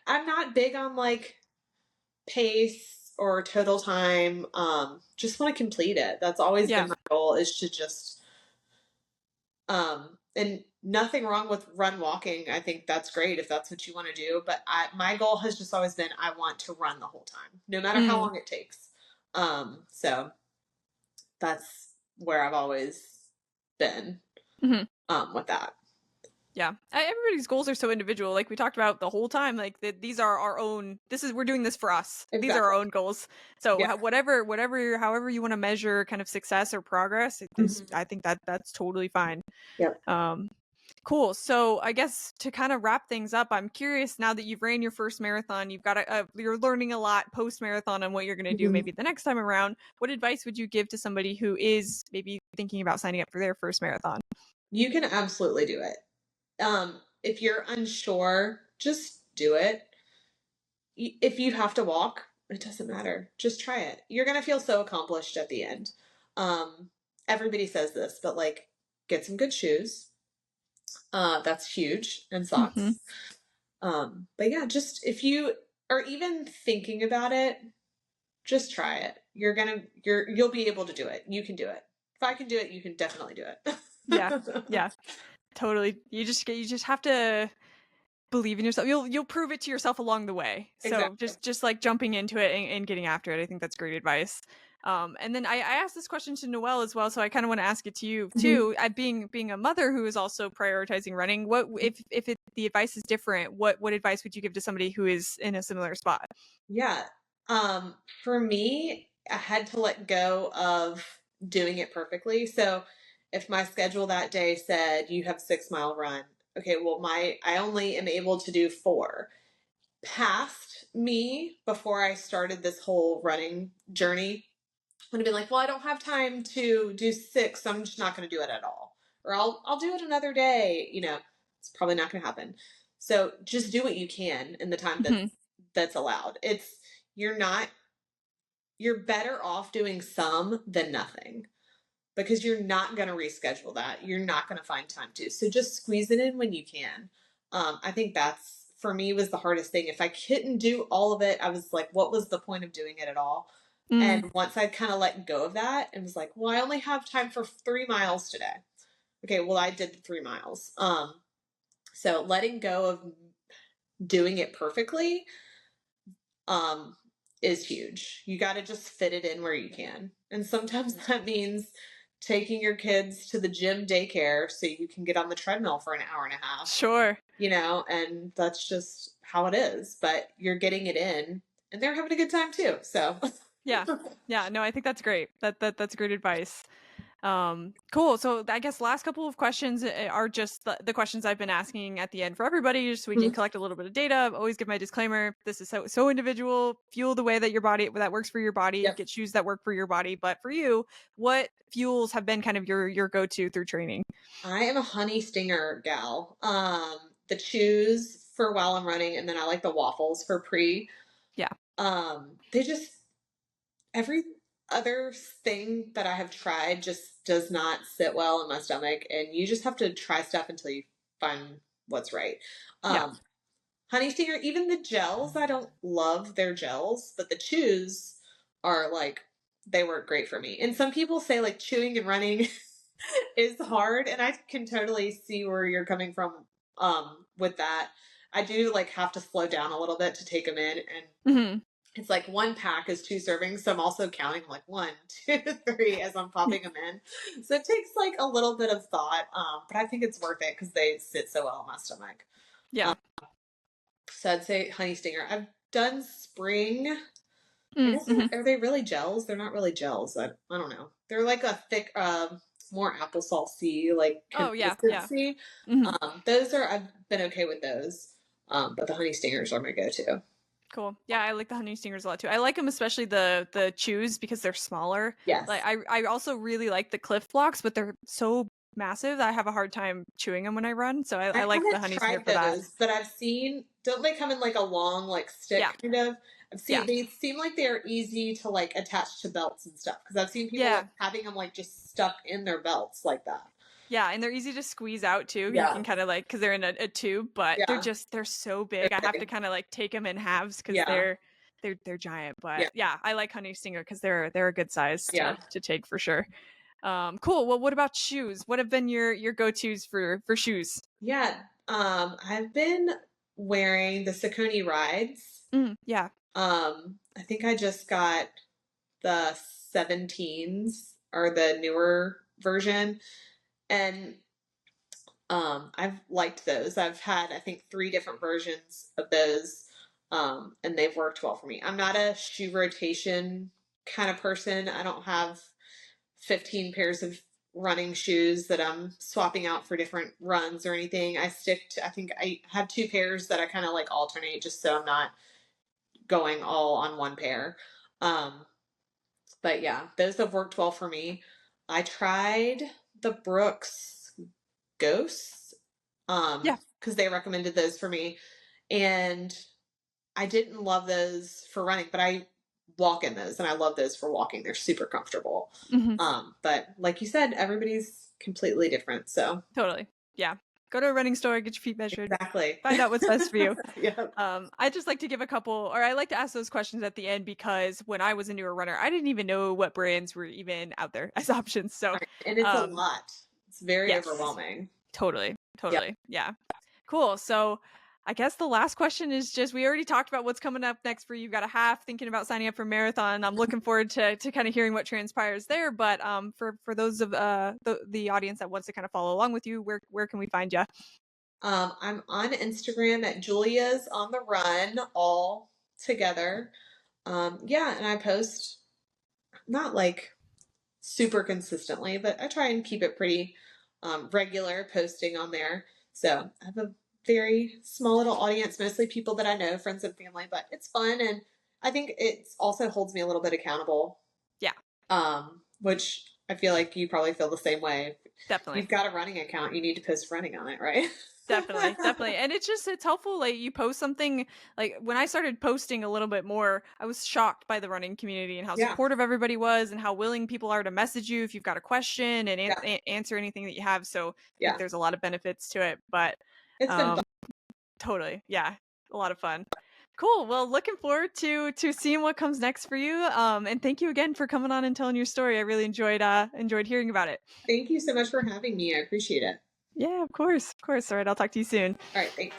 I'm not big on like pace or total time. Just want to complete it. That's always Yeah. been my goal, is to just and nothing wrong with run walking. I think that's great if that's what you want to do. But my goal has just always been, I want to run the whole time, no matter how Mm. long it takes. So that's where I've always been Hmm. with that. Yeah. Everybody's goals are so individual. Like we talked about the whole time, like these are our own, we're doing this for us. These are our Exactly. own goals. So Yeah. however you want to measure kind of success or progress, I think that's totally fine. Yep. Cool. So I guess to kind of wrap things up, I'm curious, now that you've ran your first marathon, you're learning a lot post marathon on what you're going to do Mhm. maybe the next time around. What advice would you give to somebody who is maybe thinking about signing up for their first marathon? You can absolutely do it. If you're unsure, just do it. If you have to walk, it doesn't matter. Just try it. You're going to feel so accomplished at the end. Um, Everybody says this, but like, get some good shoes. That's huge. And Hmm. socks. But yeah, just if you are even thinking about it, just try it. You'll be able to do it. You can do it. If I can do it, you can definitely do Yeah. it. Yeah. Totally. You just have to believe in yourself. You'll prove it to yourself along the way. So Exactly. just like jumping into it and getting after it. I think that's great advice. And then I asked this question to Noelle as well, so I kind of want to ask it to you Mhm. too. At being a mother who is also prioritizing running, what if the advice is different? What advice would you give to somebody who is in a similar spot? Yeah. Um, for me, I had to let go of doing it perfectly. So if my schedule that day said you have 6 mile run, okay, well I only am able to do 4. Past me, before I started this whole running journey, would have been like, well, I don't have time to do 6, so I'm just not going to do it at all. Or I'll do it another day. It's probably not going to happen. So just do what you can in the time Hmm. that's allowed. You're not you're better off doing some than nothing, because you're not going to reschedule that. You're not going to find time to. So just squeeze it in when you can. I think that's, for me, was the hardest thing. If I couldn't do all of it, I was like, what was the point of doing it at all? Mm. And once I kind of let go of that and was like, well, I only have time for 3 miles today. Okay, well, I did the 3 miles. So letting go of doing it perfectly um, is huge. You got to just fit it in where you can. And sometimes that means taking your kids to the gym daycare so you can get on the treadmill for an hour and a half, Sure. and that's just how it is. But you're getting it in, and they're having a good time too. So, Yeah. Yeah. No, I think that's great. That's great advice. Cool. So I guess last couple of questions are just the questions I've been asking at the end for everybody, just so we can collect a little bit of data. I always give my disclaimer: this is so individual. Fuel the way that that works for your body. yep. Get shoes that work for your body. But for you, what fuels have been kind of your go to through training? I am a honey stinger gal. The chews for while I'm running, and then I like the waffles for pre. Yeah. They just, every other thing that I have tried just does not sit well in my stomach, and you just have to try stuff until you find what's right. Yeah. Um, Honey stinger, even the gels, I don't love their gels, but the chews are like, they work great for me. And some people say like chewing and running is hard, and I can totally see where you're coming from with that. I do like have to slow down a little bit to take them in, and Hmm. it's like one pack is 2 servings, so I'm also counting like 1, 2, 3 as I'm popping them in. So it takes like a little bit of thought, but I think it's worth it because they sit so well in my stomach. Yeah. Um, so I'd say honey stinger. I've done spring. I guess Mm-hmm. are they really gels? They're not really gels. I don't know. They're like a thick, more applesauce like Oh yeah. Yeah. consistency. Hmm. Those are, I've been okay with those. But the honey stingers are my go-to. Cool. Yeah, I like the honey stingers a lot too. I like them, especially the chews, because they're smaller. Like Yes. I also really like the Cliff Blocks, but they're so massive that I have a hard time chewing them when I run. So I I like the haven't honey stinger tried for that. those, but I've seen, don't they come in like a long like Yeah. stick kind of? I've Yeah. seen, they seem like they're easy to like attach to belts and stuff, because I've seen people Yeah. like having them like just stuck in their belts like that. Yeah, and they're easy to squeeze out too. You Yeah. can kind of like because they're in a tube, but Yeah. they're so They're big. I have to big. kind of like take them in halves because Yeah. they're giant. Yeah. But yeah, I like honey stinger because they're a good size Yeah. to take for sure. Cool. Well, what about shoes? What have been your go tos for shoes? Yeah. I've been wearing the Saucony rides. Yeah. I think I just got the 17s or the newer version. And I've liked those. I've had, I think, three different versions of those, and they've worked well for me. I'm not a shoe rotation kind of person. I don't have 15 pairs of running shoes that I'm swapping out for different runs or anything. I stick to, I think I have two pairs that I kind of like alternate just so I'm not going all on one pair. Um, but yeah, those have worked well for me. I tried the Brooks Ghosts Yeah. because they recommended those for me, and I didn't love those for running, but I walk in those and I love those for walking. They're super comfortable. hmm But like you said, everybody's completely different. So Totally. Yeah. Go to a running store, get your feet measured, exactly. find out what's best for you. Yeah. I just like to give a couple, or I like to ask those questions at the end because when I was a newer runner, I didn't even know what brands were even out there as options. So, Right. And it's a lot. It's very yes, overwhelming. totally, Yep. totally, yeah, cool. So, I guess the last question is just we already talked about what's coming up next for you. You've got a half thinking about signing up for marathon. I'm looking forward to kind of hearing what transpires there. But for those of the audience that wants to kind of follow along with you, where can we find you? I'm on Instagram at Julia's on the Run, all together. Yeah, and I post not like super consistently, but I try and keep it pretty regular posting on there. So I have a very small little audience, mostly people that I know, friends and family, but it's fun. And I think it also holds me a little bit accountable, Yeah, which I feel like you probably feel the same way. definitely. You've got a running account, you need to post running on it, right? Definitely, definitely. And it's helpful. Like you post something like when I started posting a little bit more, I was shocked by the running community and how Yeah, supportive everybody was and how willing people are to message you if you've got a question and yeah, answer anything that you have. So I think yeah. there's a lot of benefits to it, but It's been fun. um totally. Yeah. A lot of fun. Cool. Well, looking forward to seeing what comes next for you. And thank you again for coming on and telling your story. I really enjoyed hearing about it. Thank you so much for having me. I appreciate it. Yeah, of course. Of course. All right, I'll talk to you soon. All right, thanks.